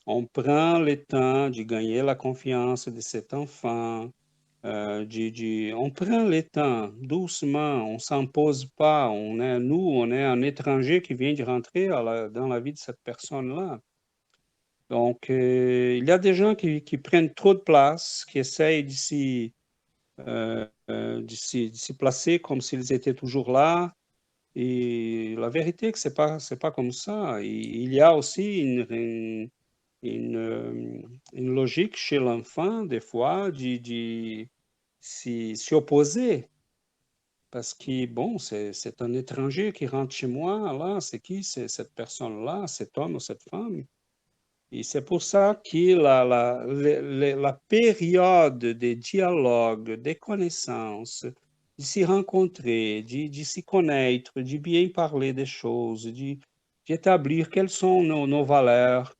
On prend le temps de gagner la confiance de cet enfant. On prend le temps, doucement, on ne s'impose pas. On est un étranger qui vient de rentrer dans la vie de cette personne-là. Donc, il y a des gens qui prennent trop de place, qui essayent de s'y placer comme s'ils étaient toujours là. Et la vérité est que c'est pas comme ça. Il y a aussi une logique chez l'enfant, des fois, de s'y opposer. Parce que, bon, c'est un étranger qui rentre chez moi, là, c'est qui cette personne-là, cet homme ou cette femme? Et c'est pour ça que la période des dialogues, des connaissances, de se rencontrer, de se connaître, de bien parler des choses, d'établir quelles sont nos valeurs.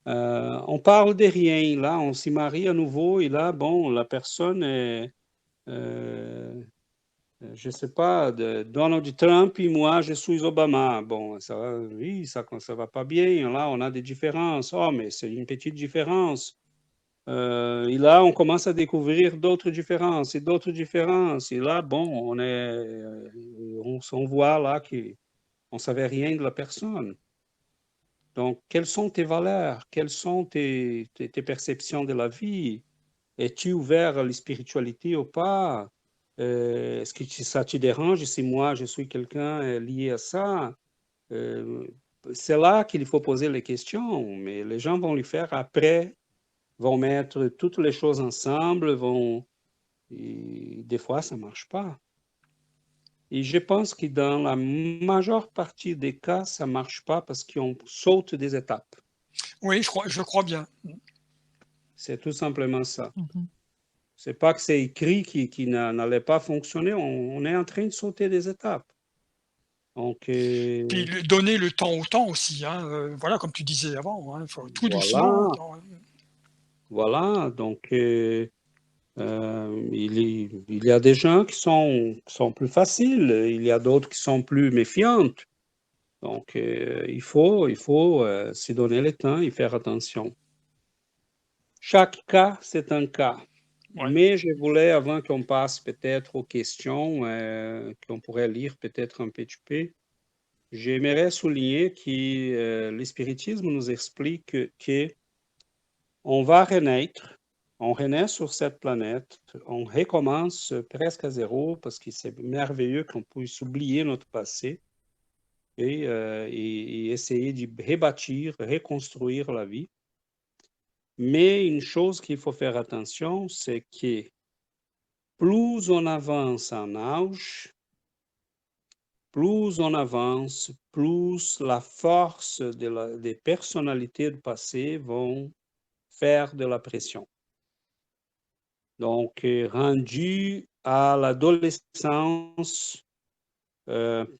On parle de rien, là, on se marie à nouveau, et là, bon, la personne est, je ne sais pas, de Donald Trump et moi, je suis Obama. Bon, oui, ça va pas bien. Là, on a des différences. Oh, mais c'est une petite différence. Et là, on commence à découvrir d'autres différences et d'autres différences. Et là, bon, on voit là qu'on ne savait rien de la personne. Donc, quelles sont tes valeurs? Quelles sont tes perceptions de la vie? Es-tu ouvert à la spiritualité ou pas? Est-ce que ça te dérange si moi je suis quelqu'un lié à ça? Euh, c'est là qu'il faut poser les questions, mais les gens vont le faire après, vont mettre toutes les choses ensemble, et des fois ça ne marche pas. Et je pense que dans la majeure partie des cas, ça ne marche pas parce qu'on saute des étapes. Oui, je crois bien. C'est tout simplement ça. Mhm. C'est pas que c'est écrit qui n'allait pas fonctionner, on est en train de sauter des étapes. Donc, Puis donner le temps au temps aussi, hein, voilà, comme tu disais avant, hein, faut tout doucement. voilà, voilà. Donc, il y a des gens qui sont plus faciles, il y a d'autres qui sont plus méfiantes. Donc, il faut se donner le temps et faire attention. Chaque cas, c'est un cas. Ouais. Mais je voulais, avant qu'on passe peut-être aux questions, qu'on pourrait lire peut-être un petit peu, j'aimerais souligner que le spiritisme nous explique qu'on va renaître, on renaît sur cette planète, on recommence presque à zéro parce que c'est merveilleux qu'on puisse oublier notre passé et essayer de rebâtir, reconstruire la vie. Mais une chose qu'il faut faire attention, c'est que plus on avance en âge, plus on avance, plus la force des personnalités du passé vont faire de la pression. Donc, rendu à l'adolescence,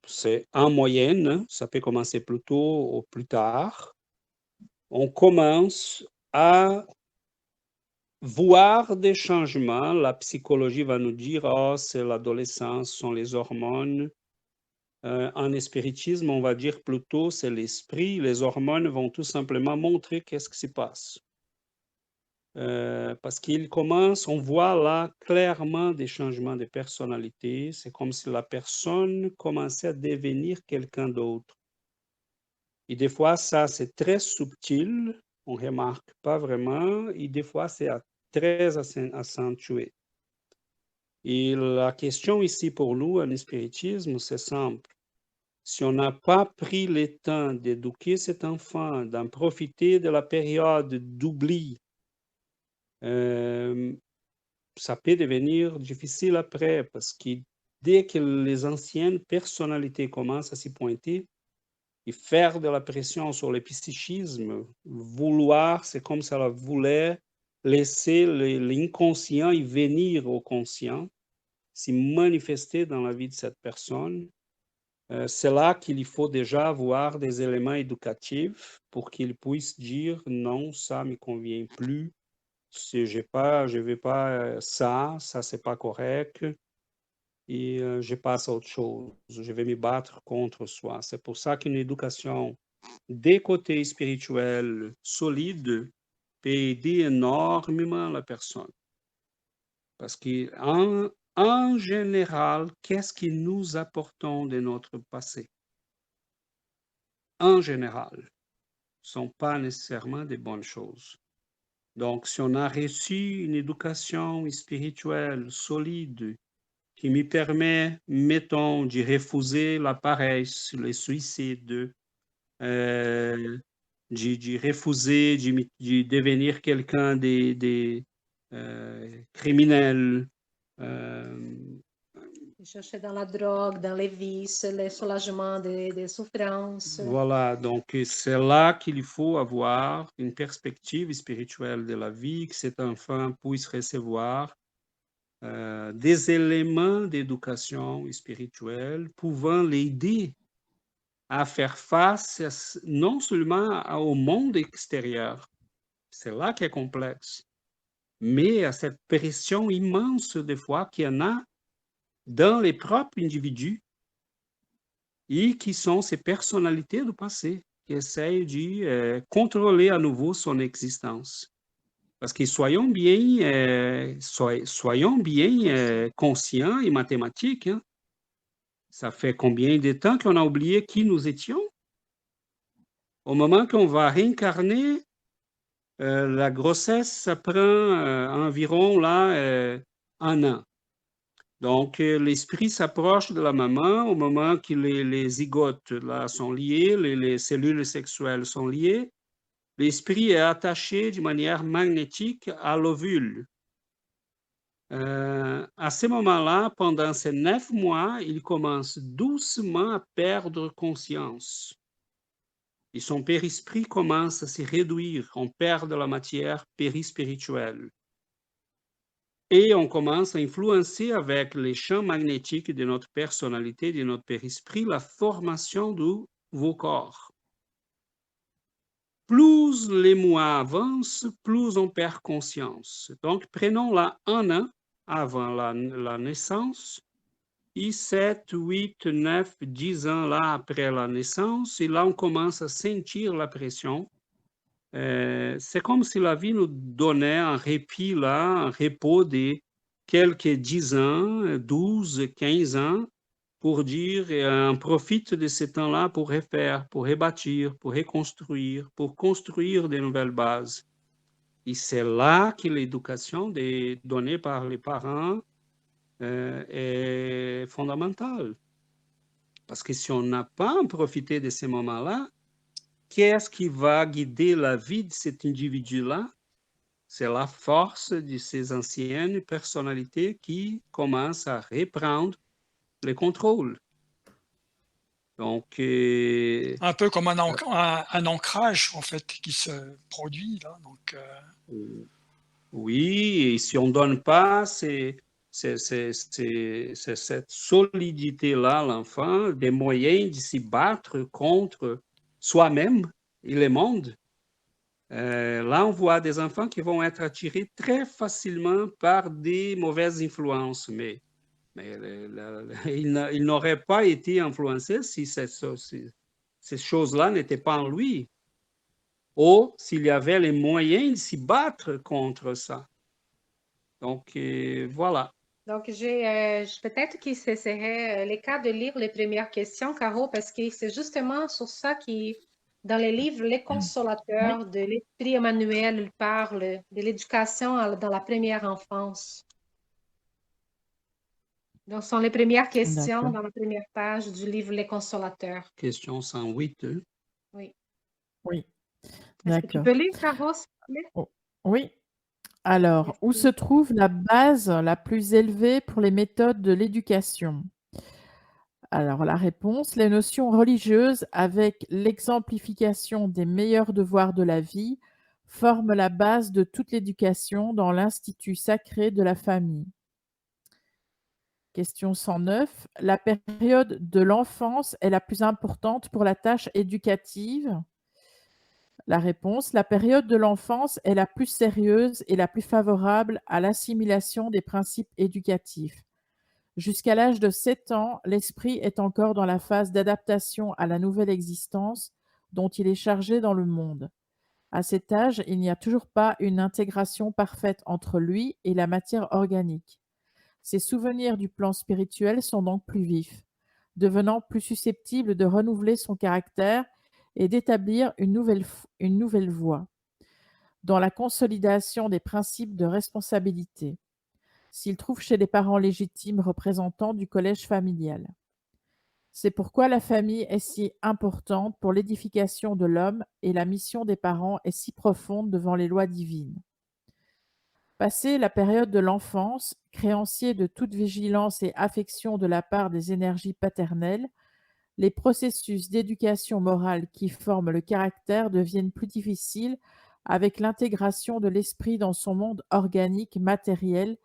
c'est en moyenne, ça peut commencer plus tôt ou plus tard, on commence à voir des changements. La psychologie va nous dire, oh, c'est l'adolescence, ce sont les hormones. En spiritisme, on va dire plutôt c'est l'esprit. Les hormones vont tout simplement montrer qu'est-ce qui se passe. Parce qu'il commence, on voit là clairement des changements de personnalité. C'est comme si la personne commençait à devenir quelqu'un d'autre. Et des fois, ça, c'est très subtil, on ne remarque pas vraiment, et des fois, c'est très accentué. Et la question ici pour nous, en spiritisme, c'est simple. Si on n'a pas pris le temps d'éduquer cet enfant, d'en profiter de la période d'oubli, ça peut devenir difficile après parce que dès que les anciennes personnalités commencent à s'y pointer et faire de la pression sur le psychisme, vouloir, c'est comme si elle voulait laisser l'inconscient y venir au conscient, s'y manifester dans la vie de cette personne. C'est là qu'il faut déjà avoir des éléments éducatifs pour qu'il puisse dire non, ça ne me convient plus, je ne veux pas ça c'est pas correct et je passe à autre chose, je vais me battre contre soi. C'est pour ça qu'une éducation des côtés spirituels solides peut aider énormément la personne. Parce qu'en général, qu'est-ce que nous apportons de notre passé? En général, ne sont pas nécessairement des bonnes choses. Donc, si on a reçu une éducation spirituelle solide qui me permet, mettons, de refuser la paresse, le suicide, de refuser de devenir quelqu'un de criminel, De chercher dans la drogue, dans les vices, le soulagement des souffrances. voilà, donc c'est là qu'il faut avoir une perspective spirituelle de la vie, que cet enfant puisse recevoir des éléments d'éducation spirituelle pouvant l'aider à faire face non seulement au monde extérieur, c'est là qui est complexe, mais à cette pression immense des fois qu'il y en a dans les propres individus et qui sont ces personnalités du passé qui essayent de contrôler à nouveau son existence. Parce que soyons bien conscients et mathématiques, hein. Ça fait combien de temps qu'on a oublié qui nous étions? Au moment qu'on va réincarner, la grossesse, ça prend environ là, 1 an. Donc, l'esprit s'approche de la maman au moment que les zygotes là, sont liés, les cellules sexuelles sont liées. L'esprit est attaché de manière magnétique à l'ovule. À ce moment-là, pendant ces 9 mois, il commence doucement à perdre conscience. Et son périsprit commence à se réduire, on perd de la matière périspirituelle. Et on commence à influencer avec les champs magnétiques de notre personnalité, de notre périsprit, la formation de vos corps. Plus les mois avancent, plus on perd conscience. Donc, prenons-la 1 an avant la naissance, et 7, 8, 9, 10 ans là après la naissance, et là on commence à sentir la pression. C'est comme si la vie nous donnait un répit là, un repos de quelques 10 ans, 12, 15 ans, pour dire, on profite de ce temps-là pour refaire, pour rebâtir, pour reconstruire, pour construire de nouvelles bases. Et c'est là que l'éducation donnée par les parents est fondamentale. Parce que si on n'a pas profité de ces moments-là, qu'est-ce qui va guider la vie de cet individu-là? C'est la force de ces anciennes personnalités qui commencent à reprendre le contrôle. Donc, Un peu comme un ancrage, en fait, qui se produit là. Donc, oui, et si on ne donne pas cette solidité-là à l'enfant, des moyens de s'y battre contre soi-même et le monde, là, on voit des enfants qui vont être attirés très facilement par des mauvaises influences, mais il n'aurait pas été influencé si ces choses-là n'étaient pas en lui, ou s'il y avait les moyens de s'y battre contre ça. Donc, voilà. Donc, peut-être que ce serait le cas de lire les premières questions, Caro, parce que c'est justement sur ça qui, dans les livres, Les Consolateurs de l'Esprit Emmanuel, il parle de l'éducation dans la première enfance. Donc, ce sont les premières questions D'accord. dans la première page du livre Les Consolateurs. Question 108. Oui. Oui, Est-ce que tu d'accord. peux lire, Caro, s'il te plaît? Oh, oui. Alors, où se trouve la base la plus élevée pour les méthodes de l'éducation? Alors, la réponse, les notions religieuses avec l'exemplification des meilleurs devoirs de la vie forment la base de toute l'éducation dans l'institut sacré de la famille. Question 109. La période de l'enfance est la plus importante pour la tâche éducative? La réponse, la période de l'enfance est la plus sérieuse et la plus favorable à l'assimilation des principes éducatifs. Jusqu'à l'âge de 7 ans, l'esprit est encore dans la phase d'adaptation à la nouvelle existence dont il est chargé dans le monde. À cet âge, il n'y a toujours pas une intégration parfaite entre lui et la matière organique. Ses souvenirs du plan spirituel sont donc plus vifs, devenant plus susceptibles de renouveler son caractère et d'établir une nouvelle voie dans la consolidation des principes de responsabilité, s'il trouve chez les parents légitimes représentants du collège familial. C'est pourquoi la famille est si importante pour l'édification de l'homme et la mission des parents est si profonde devant les lois divines. Passé la période de l'enfance, créancier de toute vigilance et affection de la part des énergies paternelles, les processus d'éducation morale qui forment le caractère deviennent plus difficiles avec l'intégration de l'esprit dans son monde organique matériel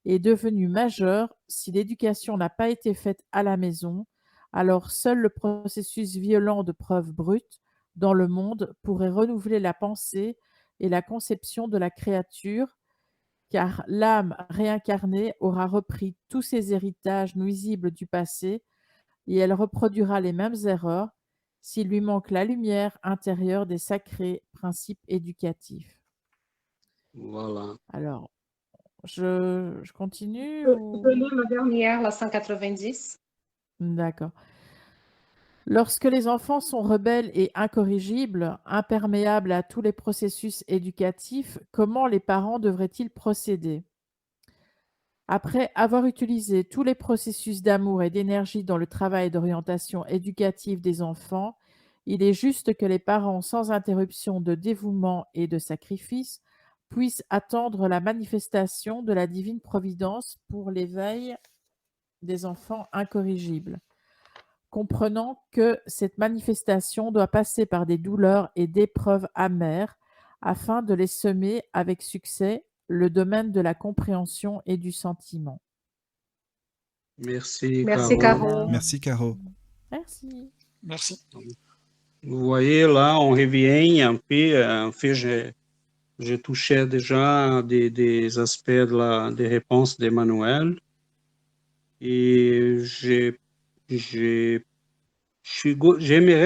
et devenu majeur si l'éducation n'a pas été faite à la maison, alors seul le processus violent de preuve brute dans le monde pourrait renouveler la pensée et la conception de la créature, car l'âme réincarnée aura repris tous ses héritages nuisibles du passé et elle reproduira les mêmes erreurs s'il lui manque la lumière intérieure des sacrés principes éducatifs. Voilà. Alors, je continue Tu peux ou... lire la dernière, la 190. D'accord. Lorsque les enfants sont rebelles et incorrigibles, imperméables à tous les processus éducatifs, comment les parents devraient-ils procéder? Après avoir utilisé tous les processus d'amour et d'énergie dans le travail d'orientation éducative des enfants, il est juste que les parents, sans interruption de dévouement et de sacrifice, puissent attendre la manifestation de la divine providence pour l'éveil des enfants incorrigibles, comprenant que cette manifestation doit passer par des douleurs et d'épreuves amères afin de les semer avec succès le domaine de la compréhension et du sentiment. Merci, Merci, Caro. Caro. Merci, Caro. Merci. Merci. Vous voyez, là, on revient un peu. En fait, j'ai touché déjà des aspects des réponses d'Emmanuel. Et j'aimerais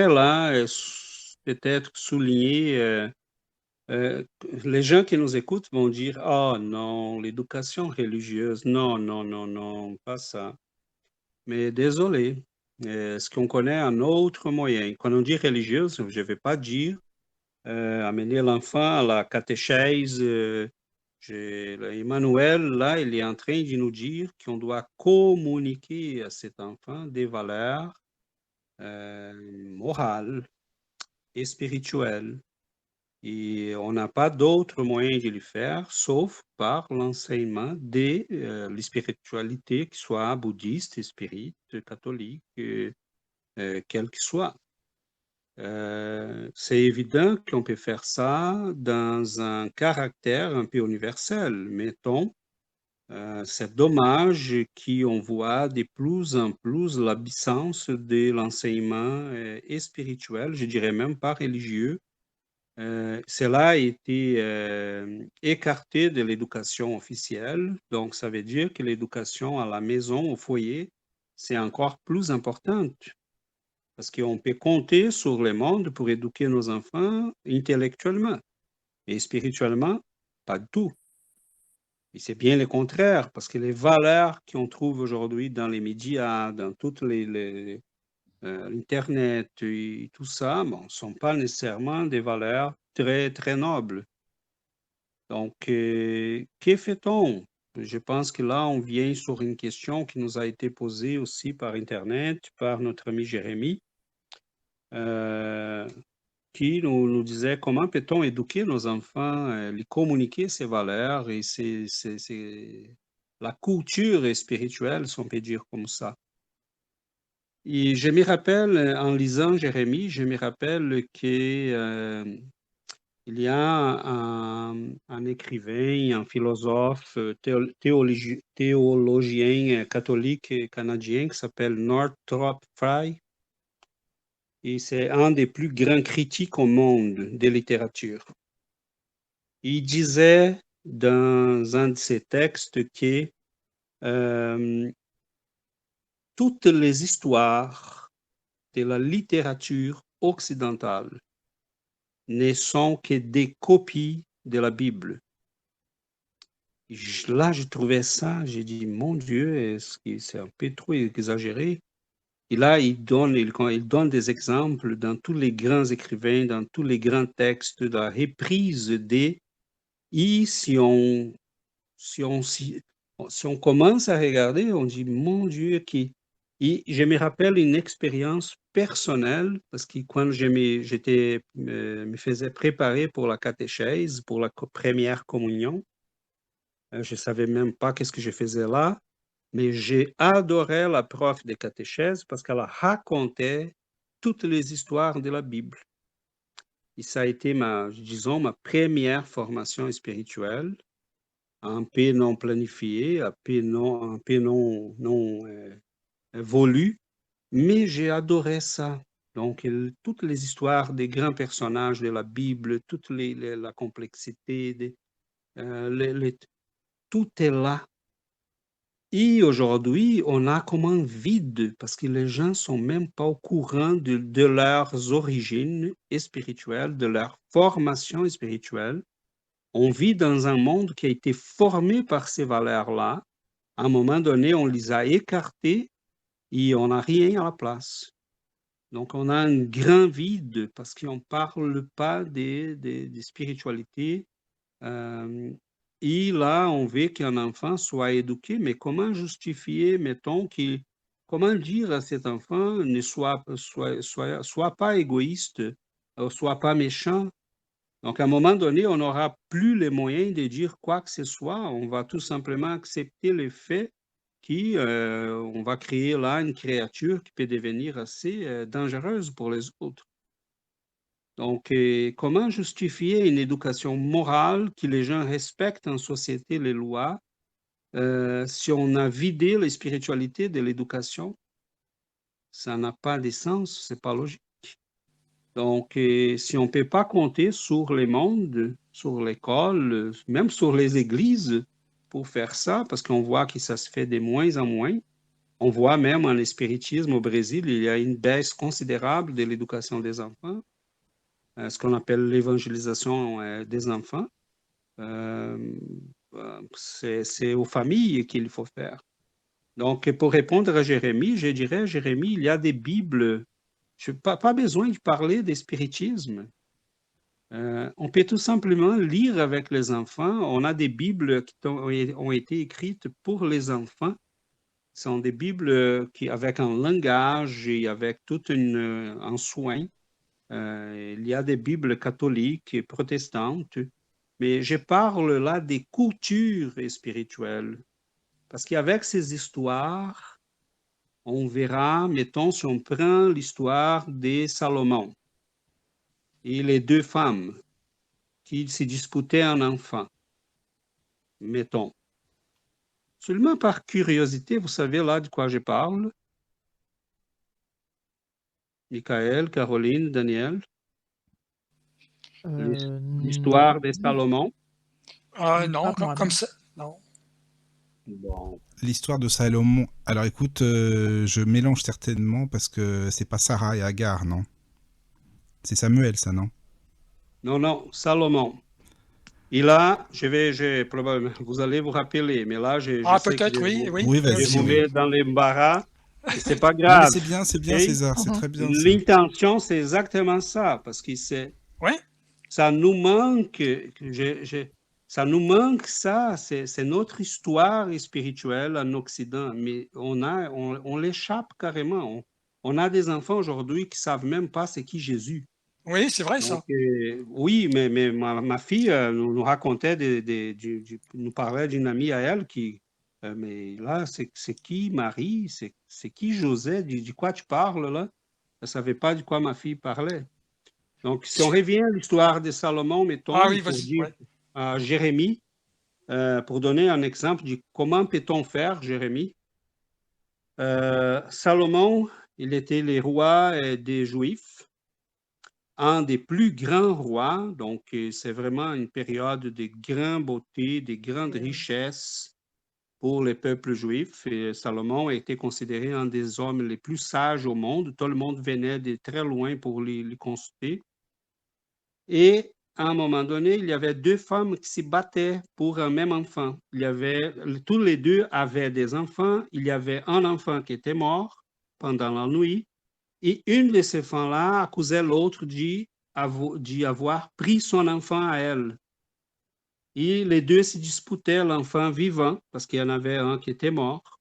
là peut-être souligner, les gens qui nous écoutent vont dire, oh non, l'éducation religieuse, non, non, non, non, pas ça. Mais désolé, est-ce qu'on connaît un autre moyen? Quand on dit religieuse, je ne vais pas dire amener l'enfant à la catéchèse. Emmanuel, là, il est en train de nous dire qu'on doit communiquer à cet enfant des valeurs morales et spirituelles. Et on n'a pas d'autre moyen de le faire, sauf par l'enseignement de la spiritualité, que soit bouddhiste, spirit, catholique, quel que soit. C'est évident qu'on peut faire ça dans un caractère un peu universel. Mettons, c'est dommage qu'on voit de plus en plus l'absence de l'enseignement spirituel, je dirais même pas religieux. Cela a été écarté de l'éducation officielle, donc ça veut dire que l'éducation à la maison, au foyer, c'est encore plus importante. Parce qu'on peut compter sur le monde pour éduquer nos enfants intellectuellement et spirituellement, pas du tout. Et c'est bien le contraire, parce que les valeurs qu'on trouve aujourd'hui dans les médias, dans toutes l'Internet et tout ça, bon, ne sont pas nécessairement des valeurs très, très nobles. Donc, que fait-on? Je pense que là, on vient sur une question qui nous a été posée aussi par Internet, par notre ami Jérémy. Qui nous disait comment peut-on éduquer nos enfants, les communiquer ces valeurs et la culture spirituelle, si on peut dire comme ça. Et je me rappelle, en lisant Jérémie, je me rappelle que il y a un écrivain, un philosophe, théologien catholique canadien qui s'appelle Northrop Frye. Et c'est un des plus grands critiques au monde de littérature. Il disait dans un de ses textes que toutes les histoires de la littérature occidentale ne sont que des copies de la Bible. Là, j'ai trouvé ça, j'ai dit, mon Dieu, est-ce que c'est un peu trop exagéré? Et là, il donne des exemples dans tous les grands écrivains, dans tous les grands textes, de la reprise des... Et si on commence à regarder, on dit, mon Dieu, qui... Et je me rappelle une expérience personnelle, parce que quand me faisais préparer pour la catéchèse, pour la première communion, je ne savais même pas qu'est-ce que je faisais là, mais j'ai adoré la prof de catéchèse parce qu'elle racontait toutes les histoires de la Bible. Et ça a été ma première formation spirituelle, un peu non planifiée, un peu non voulue, mais j'ai adoré ça. Donc, toutes les histoires des grands personnages de la Bible, toute la complexité, tout est là. Et aujourd'hui, on a comme un vide parce que les gens ne sont même pas au courant de leurs origines spirituelles, de leur formation spirituelle. On vit dans un monde qui a été formé par ces valeurs-là. À un moment donné, on les a écartées et on n'a rien à la place. Donc, on a un grand vide parce qu'on ne parle pas des spiritualités. Et là, on veut qu'un enfant soit éduqué, mais comment justifier, mettons, comment dire à cet enfant ne soit pas égoïste, soit pas méchant. Donc, à un moment donné, on n'aura plus les moyens de dire quoi que ce soit. On va tout simplement accepter le fait qu'on va créer là une créature qui peut devenir assez dangereuse pour les autres. Donc, comment justifier une éducation morale que les gens respectent en société les lois si on a vidé la spiritualité de l'éducation? Ça n'a pas de sens, c'est pas logique. Donc, si on ne peut pas compter sur les mondes, sur l'école, même sur les églises pour faire ça, parce qu'on voit que ça se fait de moins en moins. On voit même en spiritisme au Brésil, il y a une baisse considérable de l'éducation des enfants. Ce qu'on appelle l'évangélisation des enfants. C'est aux familles qu'il faut faire. Donc, pour répondre à Jérémie, je dirais, Jérémie, il y a des Bibles. Je n'ai pas besoin de parler des spiritismes. On peut tout simplement lire avec les enfants. On a des Bibles qui ont été écrites pour les enfants. Ce sont des Bibles avec un langage et avec tout un soin. Il y a des Bibles catholiques et protestantes, mais je parle là des cultures spirituelles. Parce qu'avec ces histoires, on verra, mettons, si on prend l'histoire de Salomon et les deux femmes qui se disputaient un enfant, mettons. Seulement par curiosité, vous savez là de quoi je parle? Michael, Caroline, Daniel? L'histoire de Salomon? Non, Pas moi, comme non. ça, non. Bon. L'histoire de Salomon. Alors écoute, je mélange certainement parce que c'est pas Sarah et Agar, non? C'est Samuel, ça, non? Non, Salomon. Et là, probablement, vous allez vous rappeler, mais là, je sais que Peut-être, oui. Oui, je vas-y, vous oui. mets dans l'embarras. C'est pas Non, mais grave. c'est bien, Ok? César, c'est très bien. ça. L'intention, c'est exactement ça, parce que Oui, ça nous manque, ça nous manque ça, c'est notre histoire spirituelle en Occident, mais on l'échappe carrément. On a des enfants aujourd'hui qui savent même pas c'est qui Jésus. oui, c'est vrai ça. Donc, oui, mais ma fille nous racontait, nous parlait d'une amie à elle qui, mais là, c'est qui Marie, c'est qui José, de quoi tu parles là? Elle ne savait pas de quoi ma fille parlait. Donc, si on revient à l'histoire de Salomon, mettons, Oui, pour vas-y. dire Ouais. à Jérémie, pour donner un exemple de comment peut-on faire, Jérémie. Salomon, il était le roi des Juifs, un des plus grands rois, donc c'est vraiment une période de grande beauté, de grandes richesses pour les peuples juifs. Et Salomon a été considéré un des hommes les plus sages au monde. Tout le monde venait de très loin pour les consulter. Et à un moment donné, il y avait deux femmes qui se battaient pour un même enfant. Tous les deux avaient des enfants. Il y avait un enfant qui était mort pendant la nuit. Et une de ces femmes-là accusait l'autre d'y avoir pris son enfant à elle. Et les deux se disputaient l'enfant vivant, parce qu'il y en avait un qui était mort.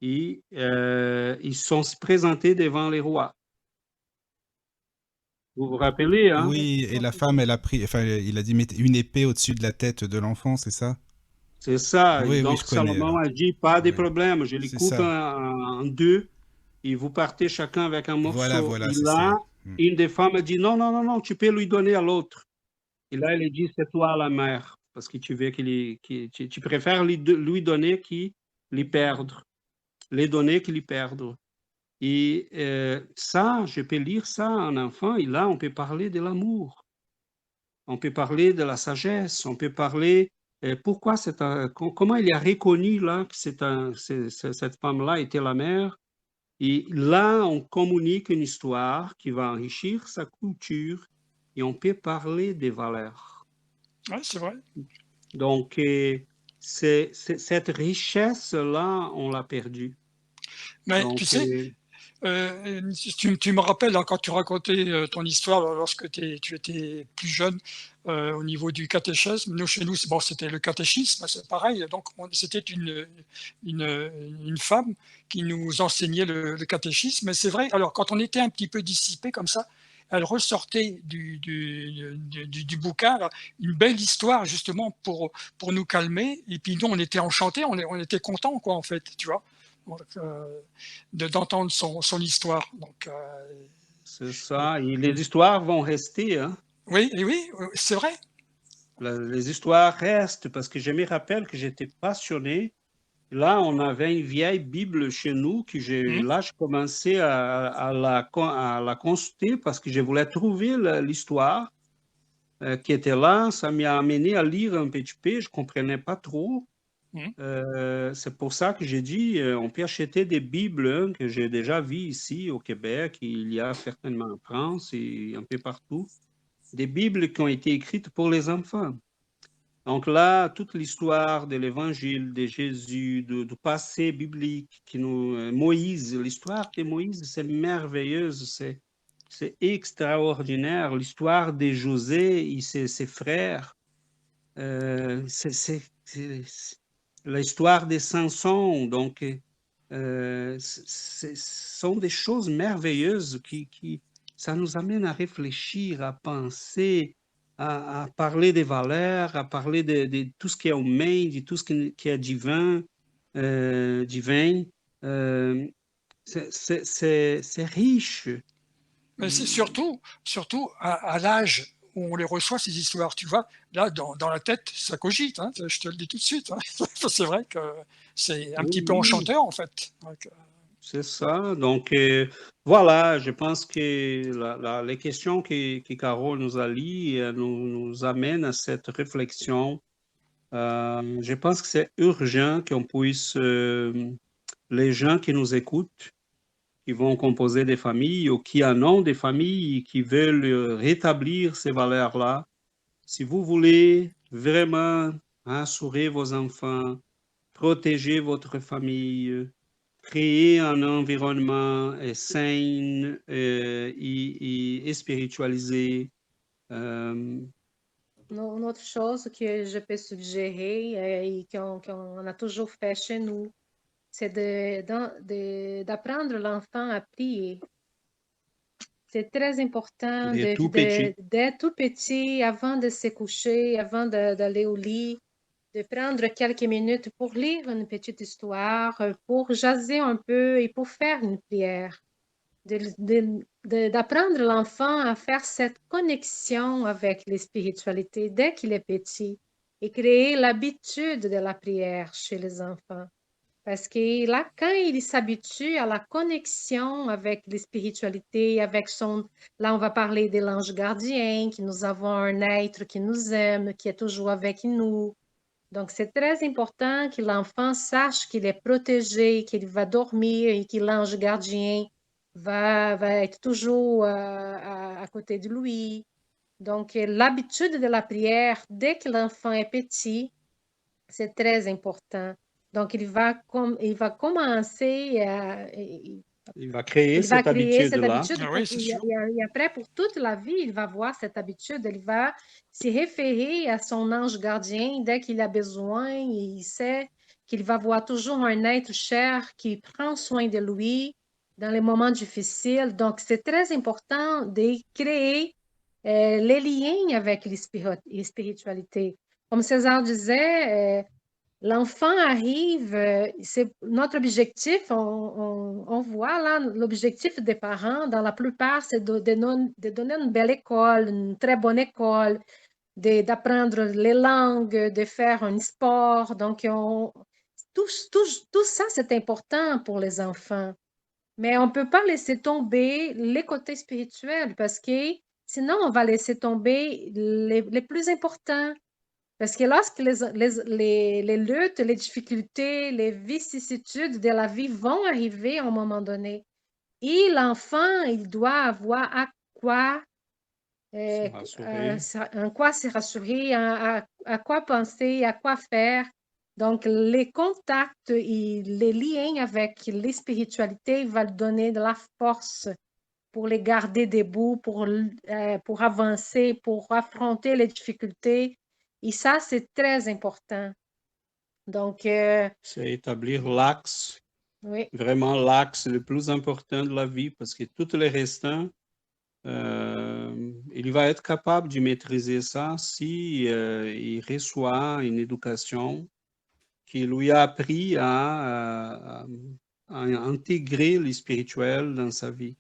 Et ils sont présentés devant les rois. Vous vous rappelez, hein? Oui, et la femme, elle a pris, enfin, il a dit mettez une épée au-dessus de la tête de l'enfant, c'est ça? C'est ça. Oui, oui, Donc je connais Salomon alors. a dit, pas de Ouais, problème, je les c'est coupe ça. en deux et vous partez chacun avec un Voilà, morceau. voilà, Et c'est là, ça. Mm. une des femmes a dit, non, non, non, non, tu peux lui donner à l'autre. Et là, il a dit, c'est toi la mère, parce que tu veux tu préfères lui donner qu'il lui perdre, les donner qu'il lui perdre. Et ça, je peux lire ça à un enfant, et là, on peut parler de l'amour, on peut parler de la sagesse, on peut parler pourquoi comment il a reconnu là que cette femme-là était la mère. Et là, on communique une histoire qui va enrichir sa culture et on peut parler des valeurs. Ouais, c'est vrai. Donc, cette richesse-là, on l'a perdue. Mais tu Donc, sais, tu me rappelles, hein, quand tu racontais ton histoire lorsque tu étais plus jeune au niveau du catéchisme. Nous, chez nous, bon, c'était le catéchisme, c'est pareil. Donc, c'était une femme qui nous enseignait le catéchisme. Mais c'est vrai, alors quand on était un petit peu dissipé comme ça, elle ressortait du bouquin là, une belle histoire justement pour nous calmer. Et puis nous, on était enchantés, on était contents, quoi, en fait, tu vois. Donc, d'entendre son histoire. Donc, c'est ça. Et les histoires vont rester, hein. oui, et oui, c'est vrai. Les histoires restent parce que je me rappelle que j'étais passionné. Là, on avait une vieille Bible chez nous là, je commençais à la consulter parce que je voulais trouver l'histoire qui était là. Ça m'a amené à lire un petit peu, je ne comprenais pas trop. Mhm. C'est pour ça que j'ai dit, on peut acheter des Bibles hein, que j'ai déjà vues ici au Québec, il y a certainement en France et un peu partout, des Bibles qui ont été écrites pour les enfants. Donc là, toute l'histoire de l'Évangile, de Jésus, du passé biblique, Moïse, l'histoire de Moïse, c'est merveilleuse, c'est extraordinaire. L'histoire de José et ses frères, c'est l'histoire de Samson. Donc, ce sont des choses merveilleuses ça nous amène à réfléchir, à penser, à parler des valeurs, à parler de tout ce qui est humain, de tout ce qui est divin. Divin. Euh, c'est riche. Mais c'est surtout à l'âge où on les reçoit, ces histoires. Tu vois, là, dans la tête, ça cogite. Hein, je te le dis tout de suite. Hein. C'est vrai que c'est un petit peu Oui, enchanteur, en fait. Donc, c'est ça. Donc, voilà, je pense que les questions que Carole nous a liées nous amènent à cette réflexion. Je pense que c'est urgent qu'on puisse, les gens qui nous écoutent, qui vont composer des familles ou qui en ont des familles et qui veulent rétablir ces valeurs-là, si vous voulez vraiment assurer vos enfants, protéger votre famille, créer un environnement sain et spiritualisé. Une autre chose que je peux suggérer et qu'on a toujours fait chez nous, c'est d'apprendre l'enfant à prier. C'est très important Des tout petits. dès tout petit, avant de se coucher, avant d'aller au lit, de prendre quelques minutes pour lire une petite histoire, pour jaser un peu et pour faire une prière. D'apprendre l'enfant à faire cette connexion avec les spiritualités dès qu'il est petit et créer l'habitude de la prière chez les enfants. Parce que là, quand il s'habitue à la connexion avec les spiritualités, là, on va parler de l'ange gardien, que nous avons un être qui nous aime, qui est toujours avec nous. Donc, c'est très important que l'enfant sache qu'il est protégé, qu'il va dormir et que l'ange gardien va être toujours à côté de lui. Donc, l'habitude de la prière, dès que l'enfant est petit, c'est très important. Donc, il va commencer à, Il va créer il va cette créer cette habitude-là. habitude Ah oui, c'est sûr. et après, pour toute la vie, il va voir cette habitude. Il va se référer à son ange gardien dès qu'il a besoin. Il sait qu'il va voir toujours un être cher qui prend soin de lui dans les moments difficiles. Donc, c'est très important de créer les liens avec les spiritualités. Comme César disait, l'enfant arrive, c'est notre objectif, on voit là, l'objectif des parents, dans la plupart, c'est de donner une belle école, une très bonne école, d'apprendre les langues, de faire un sport. Donc, tout ça, c'est important pour les enfants. Mais on ne peut pas laisser tomber les côtés spirituels parce que sinon, on va laisser tomber les plus importants. Parce que lorsque les luttes, les difficultés, les vicissitudes de la vie vont arriver à un moment donné, et l'enfant, il doit avoir à quoi, Se rassurer. en quoi se rassurer, à quoi penser, à quoi faire. Donc, les contacts et les liens avec les spiritualités vont donner de la force pour les garder debout, pour avancer, pour affronter les difficultés. Et ça, c'est très important. Donc, C'est établir l'axe, oui, vraiment l'axe le plus important de la vie, parce que tout le restant, il va être capable de maîtriser ça si il reçoit une éducation qui lui a appris à intégrer le spirituel dans sa vie.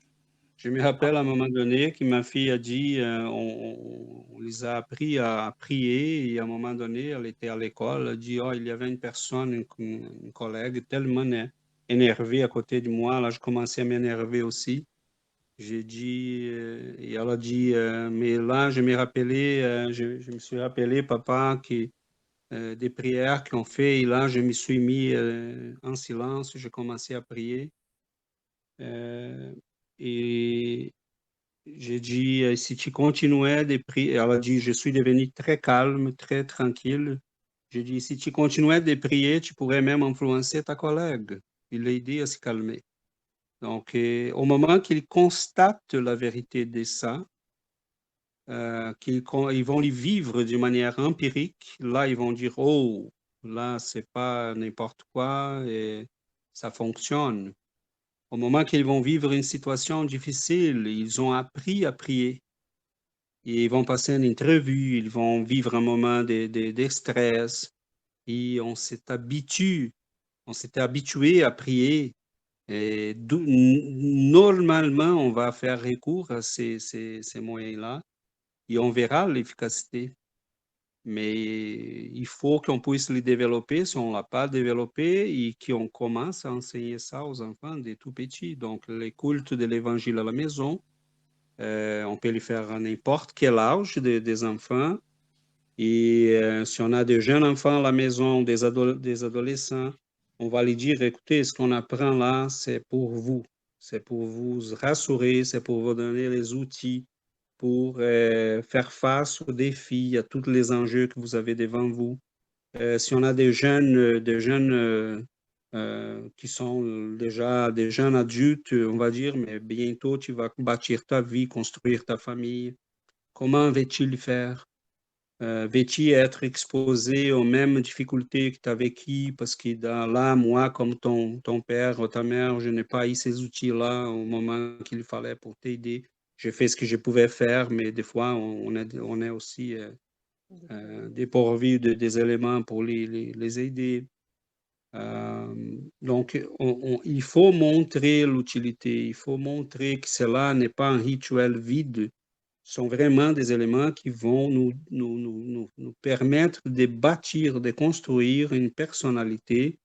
Je me rappelle à un moment donné que ma fille a dit, on les a appris à prier et à un moment donné, elle était à l'école, elle a dit, oh, il y avait une personne, une collègue tellement énervée à côté de moi, là je commençais à m'énerver aussi. J'ai dit, et elle a dit, mais là je me rappelais, je me suis rappelé, papa, que des prières qu'on fait et là je me suis mis en silence, j'ai commencé à prier. Et j'ai dit, si tu continuais de prier, elle a dit, je suis devenu très calme, très tranquille. J'ai dit, si tu continuais de prier, tu pourrais même influencer ta collègue et l'aider à se calmer. Donc, au moment qu'ils constatent la vérité de ça, ils vont les vivre d'une manière empirique, là, ils vont dire, oh, là, c'est pas n'importe quoi et ça fonctionne. Au moment qu'ils vont vivre une situation difficile, ils ont appris à prier. Ils vont passer une entrevue, ils vont vivre un moment de stress et on s'est habitué à prier. Et normalement, on va faire recours à ces moyens-là et on verra l'efficacité. Mais il faut qu'on puisse les développer si on ne l'a pas développé et qu'on commence à enseigner ça aux enfants dès tout petits. Donc, les cultes de l'évangile à la maison, on peut les faire à n'importe quel âge des enfants. Et si on a des jeunes enfants à la maison, des adolescents, on va les dire, écoutez, ce qu'on apprend là, c'est pour vous. C'est pour vous rassurer, c'est pour vous donner les outils pour faire face aux défis, à tous les enjeux que vous avez devant vous. Si on a des jeunes qui sont déjà des jeunes adultes, on va dire, mais bientôt tu vas bâtir ta vie, construire ta famille. Comment vais-tu le faire? Vais-tu être exposé aux mêmes difficultés que tu as vécues? Parce que là, moi, comme ton père ou ta mère, je n'ai pas eu ces outils-là au moment qu'il fallait pour t'aider. J'ai fait ce que je pouvais faire, mais des fois, on est aussi dépourvu des éléments pour les aider. Donc, il faut montrer l'utilité, il faut montrer que cela n'est pas un rituel vide, sont vraiment des éléments qui vont nous permettre de bâtir, de construire une personnalité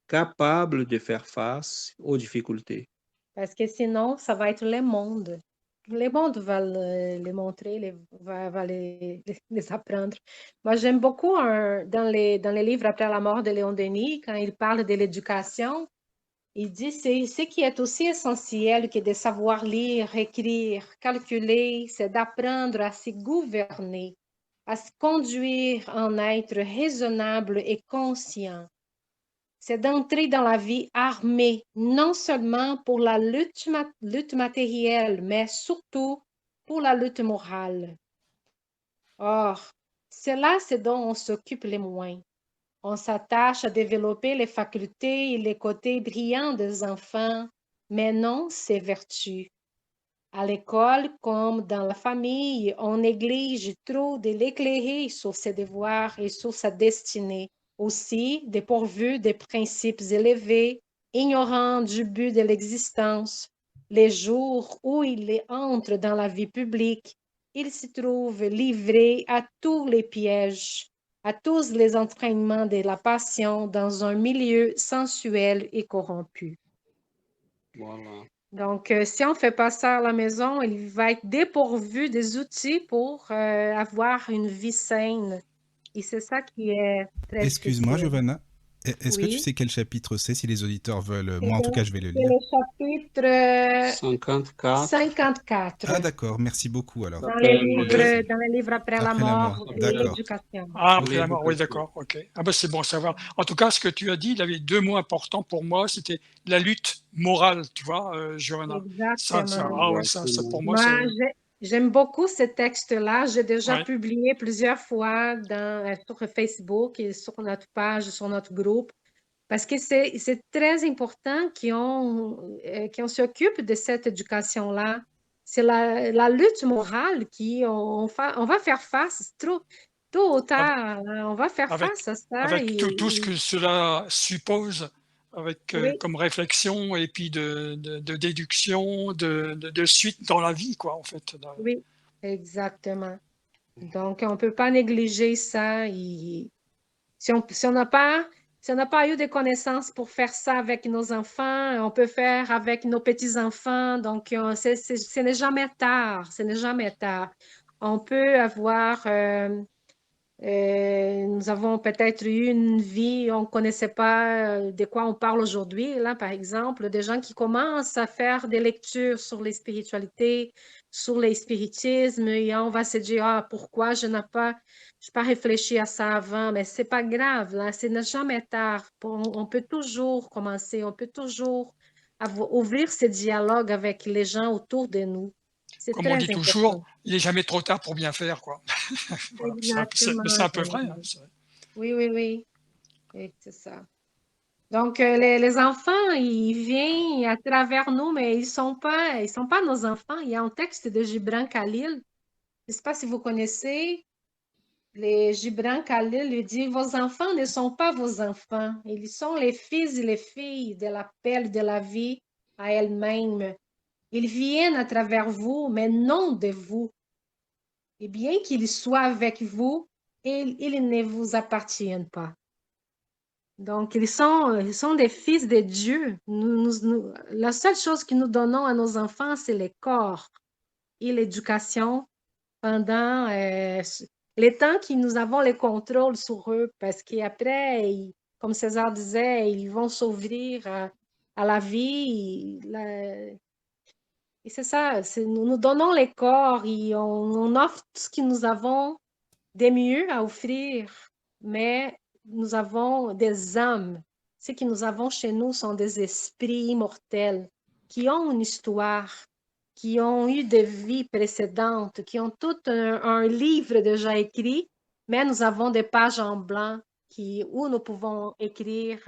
capable de faire face aux difficultés. parce que sinon, ça va être le monde. Le monde va les montrer, va les apprendre. Moi, j'aime beaucoup dans les livres après la mort de Léon Denis, quand il parle de l'éducation, Il dit, c'est ce qui est aussi essentiel que de savoir lire, écrire, calculer, c'est d'apprendre à se gouverner, à se conduire en être raisonnable et conscient. C'est d'entrer dans la vie armée, non seulement pour la lutte matérielle, mais surtout pour la lutte morale. Or, c'est là ce dont on s'occupe les moins. On s'attache à développer les facultés et les côtés brillants des enfants, mais non ses vertus. À l'école comme dans la famille, on néglige trop de l'éclairer sur ses devoirs et sur sa destinée. Aussi, dépourvu des principes élevés, ignorant du but de l'existence, les jours où il entre dans la vie publique, il se trouve livré à tous les pièges, à tous les entraînements de la passion dans un milieu sensuel et corrompu. Voilà. Donc, si on ne fait pas ça à la maison, il va être dépourvu des outils pour avoir une vie saine. Et c'est ça qui est très Excuse-moi, difficile. Giovanna. Est-ce que tu Oui. sais quel chapitre c'est, si les auditeurs veulent? Eh Moi, en tout bien, cas, je vais le c'est lire. le chapitre 54. 54 Ah, d'accord. Merci beaucoup, alors. dans Après les livres après la Après la mort mort, et d'accord. l'éducation. Ah, après la mort, oui, L'éducation. d'accord, ok. Ah ben c'est bon à savoir. En tout cas, ce que tu as dit, il avait deux mots importants pour moi, c'était la lutte morale, tu vois, Johanna. Ça, Exactement. ah ouais, ça pour moi, Moi, c'est... j'aime beaucoup ce texte-là. J'ai déjà Ouais. publié plusieurs fois sur Facebook et sur notre page, sur notre groupe, parce que c'est très important qu'on s'occupe de cette éducation-là. C'est la lutte morale on va faire face tôt ou tard. On va faire Avec, face à ça. avec tout ce que cela suppose, avec Oui, comme réflexion et puis de déduction, de suite dans la vie, quoi, en fait. oui, exactement. Donc, on ne peut pas négliger ça. Si on n'a pas eu des connaissances pour faire ça avec nos enfants, on peut faire avec nos petits-enfants. Donc, ce n'est jamais tard. Ce n'est jamais tard. On peut avoir, nous avons peut-être eu une vie, on ne connaissait pas de quoi on parle aujourd'hui. Là, par exemple, des gens qui commencent à faire des lectures sur les spiritualités, sur les spiritismes, et on va se dire, ah, pourquoi je n'ai pas réfléchi à ça avant, mais c'est pas grave, là, ce n'est jamais tard. On peut toujours commencer, on peut toujours ouvrir ce dialogue avec les gens autour de nous. C'est Comme on très dit toujours, important. il n'est jamais trop tard pour bien faire, quoi. Voilà. Exactement. Mais c'est un peu vrai, hein, Oui, oui, oui. Et c'est ça. Donc, les enfants, ils viennent à travers nous, mais ils sont pas nos enfants. Il y a un texte de Gibran Khalil. Je ne sais pas si vous connaissez. Gibran Khalil lui dit, vos enfants ne sont pas vos enfants. Ils sont les fils et les filles de l'appel de la vie à elle-même. Ils viennent à travers vous, mais non de vous. Et bien qu'ils soient avec vous, ils ne vous appartiennent pas. Donc, ils sont des fils de Dieu. La seule chose que nous donnons à nos enfants, c'est le corps et l'éducation pendant les temps que nous avons le contrôle sur eux, parce qu'après, comme César disait, ils vont s'ouvrir à la vie. Et c'est ça, nous donnons les corps et on offre tout ce que nous avons de mieux à offrir, mais nous avons des âmes. Ce que nous avons chez nous sont des esprits immortels qui ont une histoire, qui ont eu des vies précédentes, qui ont tout un livre déjà écrit, mais nous avons des pages en blanc où nous pouvons écrire.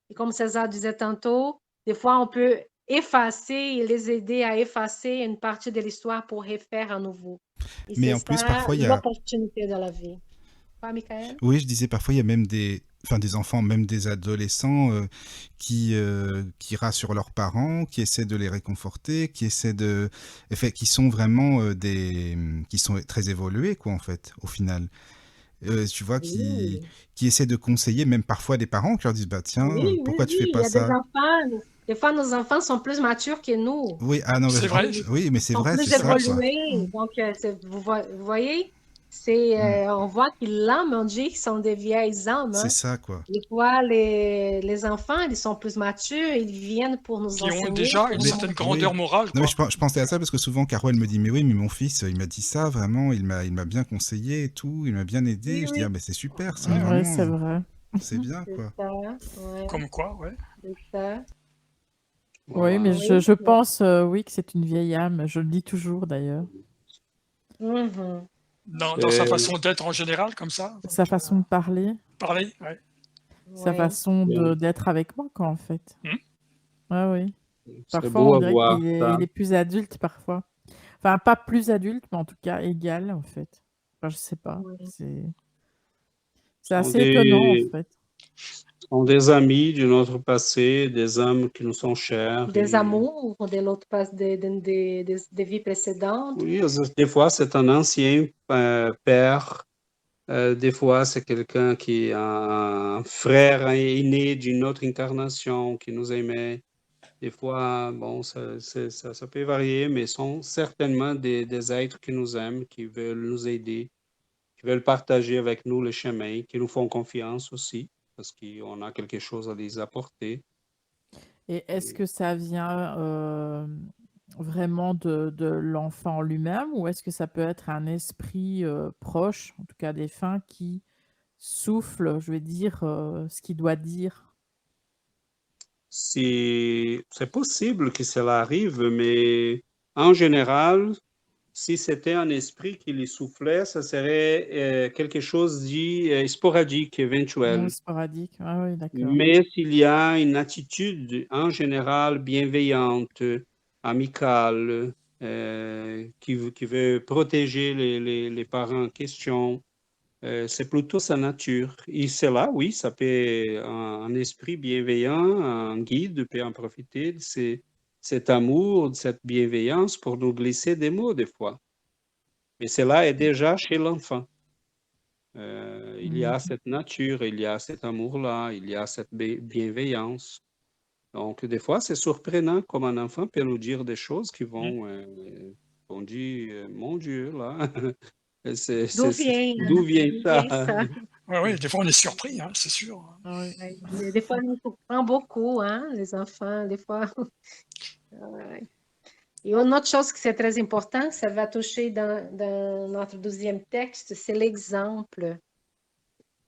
Et comme César disait tantôt, des fois on peut effacer et les aider à effacer une partie de l'histoire pour refaire à nouveau. Et Mais c'est en plus, ça parfois, il y a... l'opportunité de la vie. Pas, Michael? Oui, je disais, parfois, il y a même des enfants, même des adolescents qui rassurent leurs parents, qui essaient de les réconforter, qui sont vraiment qui sont très évolués, quoi, en fait, au final. Tu vois, Oui. qui essaient de conseiller, même parfois des parents qui leur disent, bah tiens, Oui, pourquoi tu fais il pas y a des ça? enfants. Des fois, nos enfants sont plus matures que nous. Oui, ah non, C'est vrai. oui, mais c'est Ils sont vrai, plus c'est ça, quoi. évolués. Donc, vous voyez? On voit que l'âme, on dit qu'ils sont des vieilles âmes. C'est Hein. ça, quoi. Des fois, les enfants, ils sont plus matures, ils viennent pour nous Qui ont enseigner. déjà une pour certaine nous- grandeur Oui. morale, Non, mais quoi. je pensais à ça parce que souvent, Caro, elle me dit, mais oui, mais mon fils, il m'a dit ça, vraiment, il m'a bien conseillé et tout, il m'a bien aidé. Oui, Je dis, oui, ah, mais c'est super, c'est Ouais, Ouais, c'est vraiment, vrai. c'est bien, c'est quoi. ça. Ouais, comme quoi, ouais. c'est ça. Oui, Voilà. mais Oui. je pense, oui, que c'est une vieille âme. Je le dis toujours, d'ailleurs. Mhm. Dans sa C'est façon d'être en général, comme ça, Sa façon de parler, parler, ouais. sa Ouais. façon bien. d'être avec moi, quoi, en fait. Hmm. Ah oui. C'est Parfois, beau on à dirait voir ça. il est plus adulte, parfois. Enfin, pas plus adulte, mais en tout cas égal, en fait. Enfin, je sais pas. Ouais. C'est Sont assez étonnant, en fait. sont des amis de notre passé, des âmes qui nous sont chères. Des Et amours de l'autre passe des vies précédentes. oui, des fois, c'est un ancien père. Des fois, c'est quelqu'un qui est un frère aîné d'une autre incarnation qui nous aimait. Des fois, bon, ça peut varier, mais sont certainement des êtres qui nous aiment, qui veulent nous aider, qui veulent partager avec nous le chemin, qui nous font confiance aussi, parce qu'on a quelque chose à les apporter. Et est-ce Et que ça vient vraiment de l'enfant lui-même ou est-ce que ça peut être un esprit proche, en tout cas défunt, qui souffle, je vais dire, ce qu'il doit dire? c'est possible que cela arrive, mais en général, si c'était un esprit qui les soufflait, ça serait quelque chose dit sporadique, Oui, éventuel. sporadique. Ah oui, d'accord. Mais s'il y a une attitude en général bienveillante, amicale, qui veut protéger les parents en question, c'est plutôt sa nature. Et cela, oui, ça peut, un esprit bienveillant, un guide peut en profiter de cet amour, de cette bienveillance pour nous glisser des mots des fois. Mais cela est déjà chez l'enfant. Il y a Mhm. cette nature, il y a cet amour-là, il y a cette bienveillance. Donc, des fois, c'est surprenant comme un enfant peut nous dire des choses qui Hmm. on dit, mon Dieu, là, d'où vient D'où ça? vient ça? Ouais, ouais, des fois on est surpris, hein, c'est sûr. Ah oui. Ouais. Des fois, ils nous surprennent beaucoup, hein, les enfants. Des fois. Ouais. Et une autre chose qui c'est très important, ça va toucher dans notre deuxième texte, c'est l'exemple.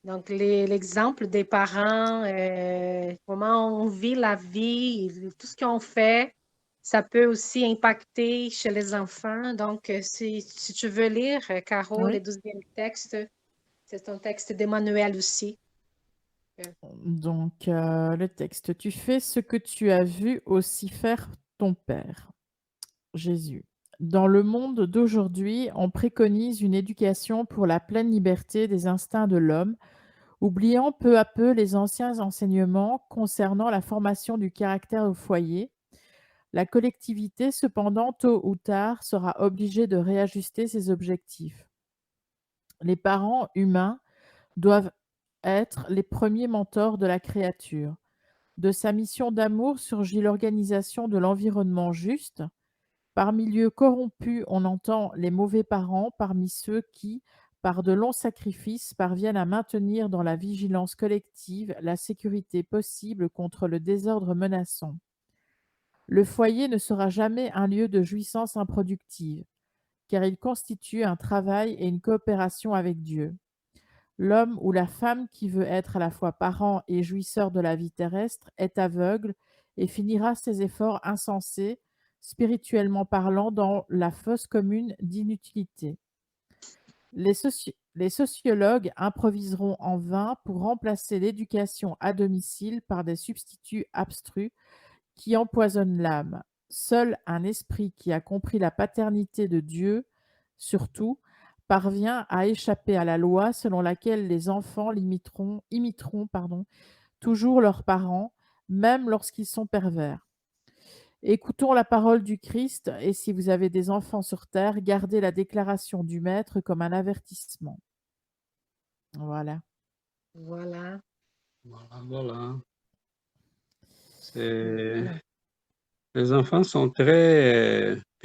Donc, l'exemple des parents, comment on vit la vie, tout ce qu'on fait, ça peut aussi impacter chez les enfants. Donc, si tu veux lire, Caro, Oui. le deuxième texte, c'est un texte d'Emmanuel aussi. Donc, le texte. Tu fais ce que tu as vu aussi faire ton père. Jésus. Dans le monde d'aujourd'hui, on préconise une éducation pour la pleine liberté des instincts de l'homme, oubliant peu à peu les anciens enseignements concernant la formation du caractère au foyer. La collectivité, cependant, tôt ou tard, sera obligée de réajuster ses objectifs. Les parents humains doivent être les premiers mentors de la créature. De sa mission d'amour surgit l'organisation de l'environnement juste. Par milieu corrompu, on entend les mauvais parents parmi ceux qui, par de longs sacrifices, parviennent à maintenir dans la vigilance collective la sécurité possible contre le désordre menaçant. Le foyer ne sera jamais un lieu de jouissance improductive, car il constitue un travail et une coopération avec Dieu. L'homme ou la femme qui veut être à la fois parent et jouisseur de la vie terrestre est aveugle et finira ses efforts insensés, spirituellement parlant, dans la fosse commune d'inutilité. Les sociologues improviseront en vain pour remplacer l'éducation à domicile par des substituts abstrus qui empoisonnent l'âme. Seul un esprit qui a compris la paternité de Dieu, surtout, parvient à échapper à la loi selon laquelle les enfants imiteront toujours leurs parents, même lorsqu'ils sont pervers. Écoutons la parole du Christ et si vous avez des enfants sur terre, gardez la déclaration du Maître comme un avertissement. Voilà. Voilà. Voilà. Voilà. Les enfants sont très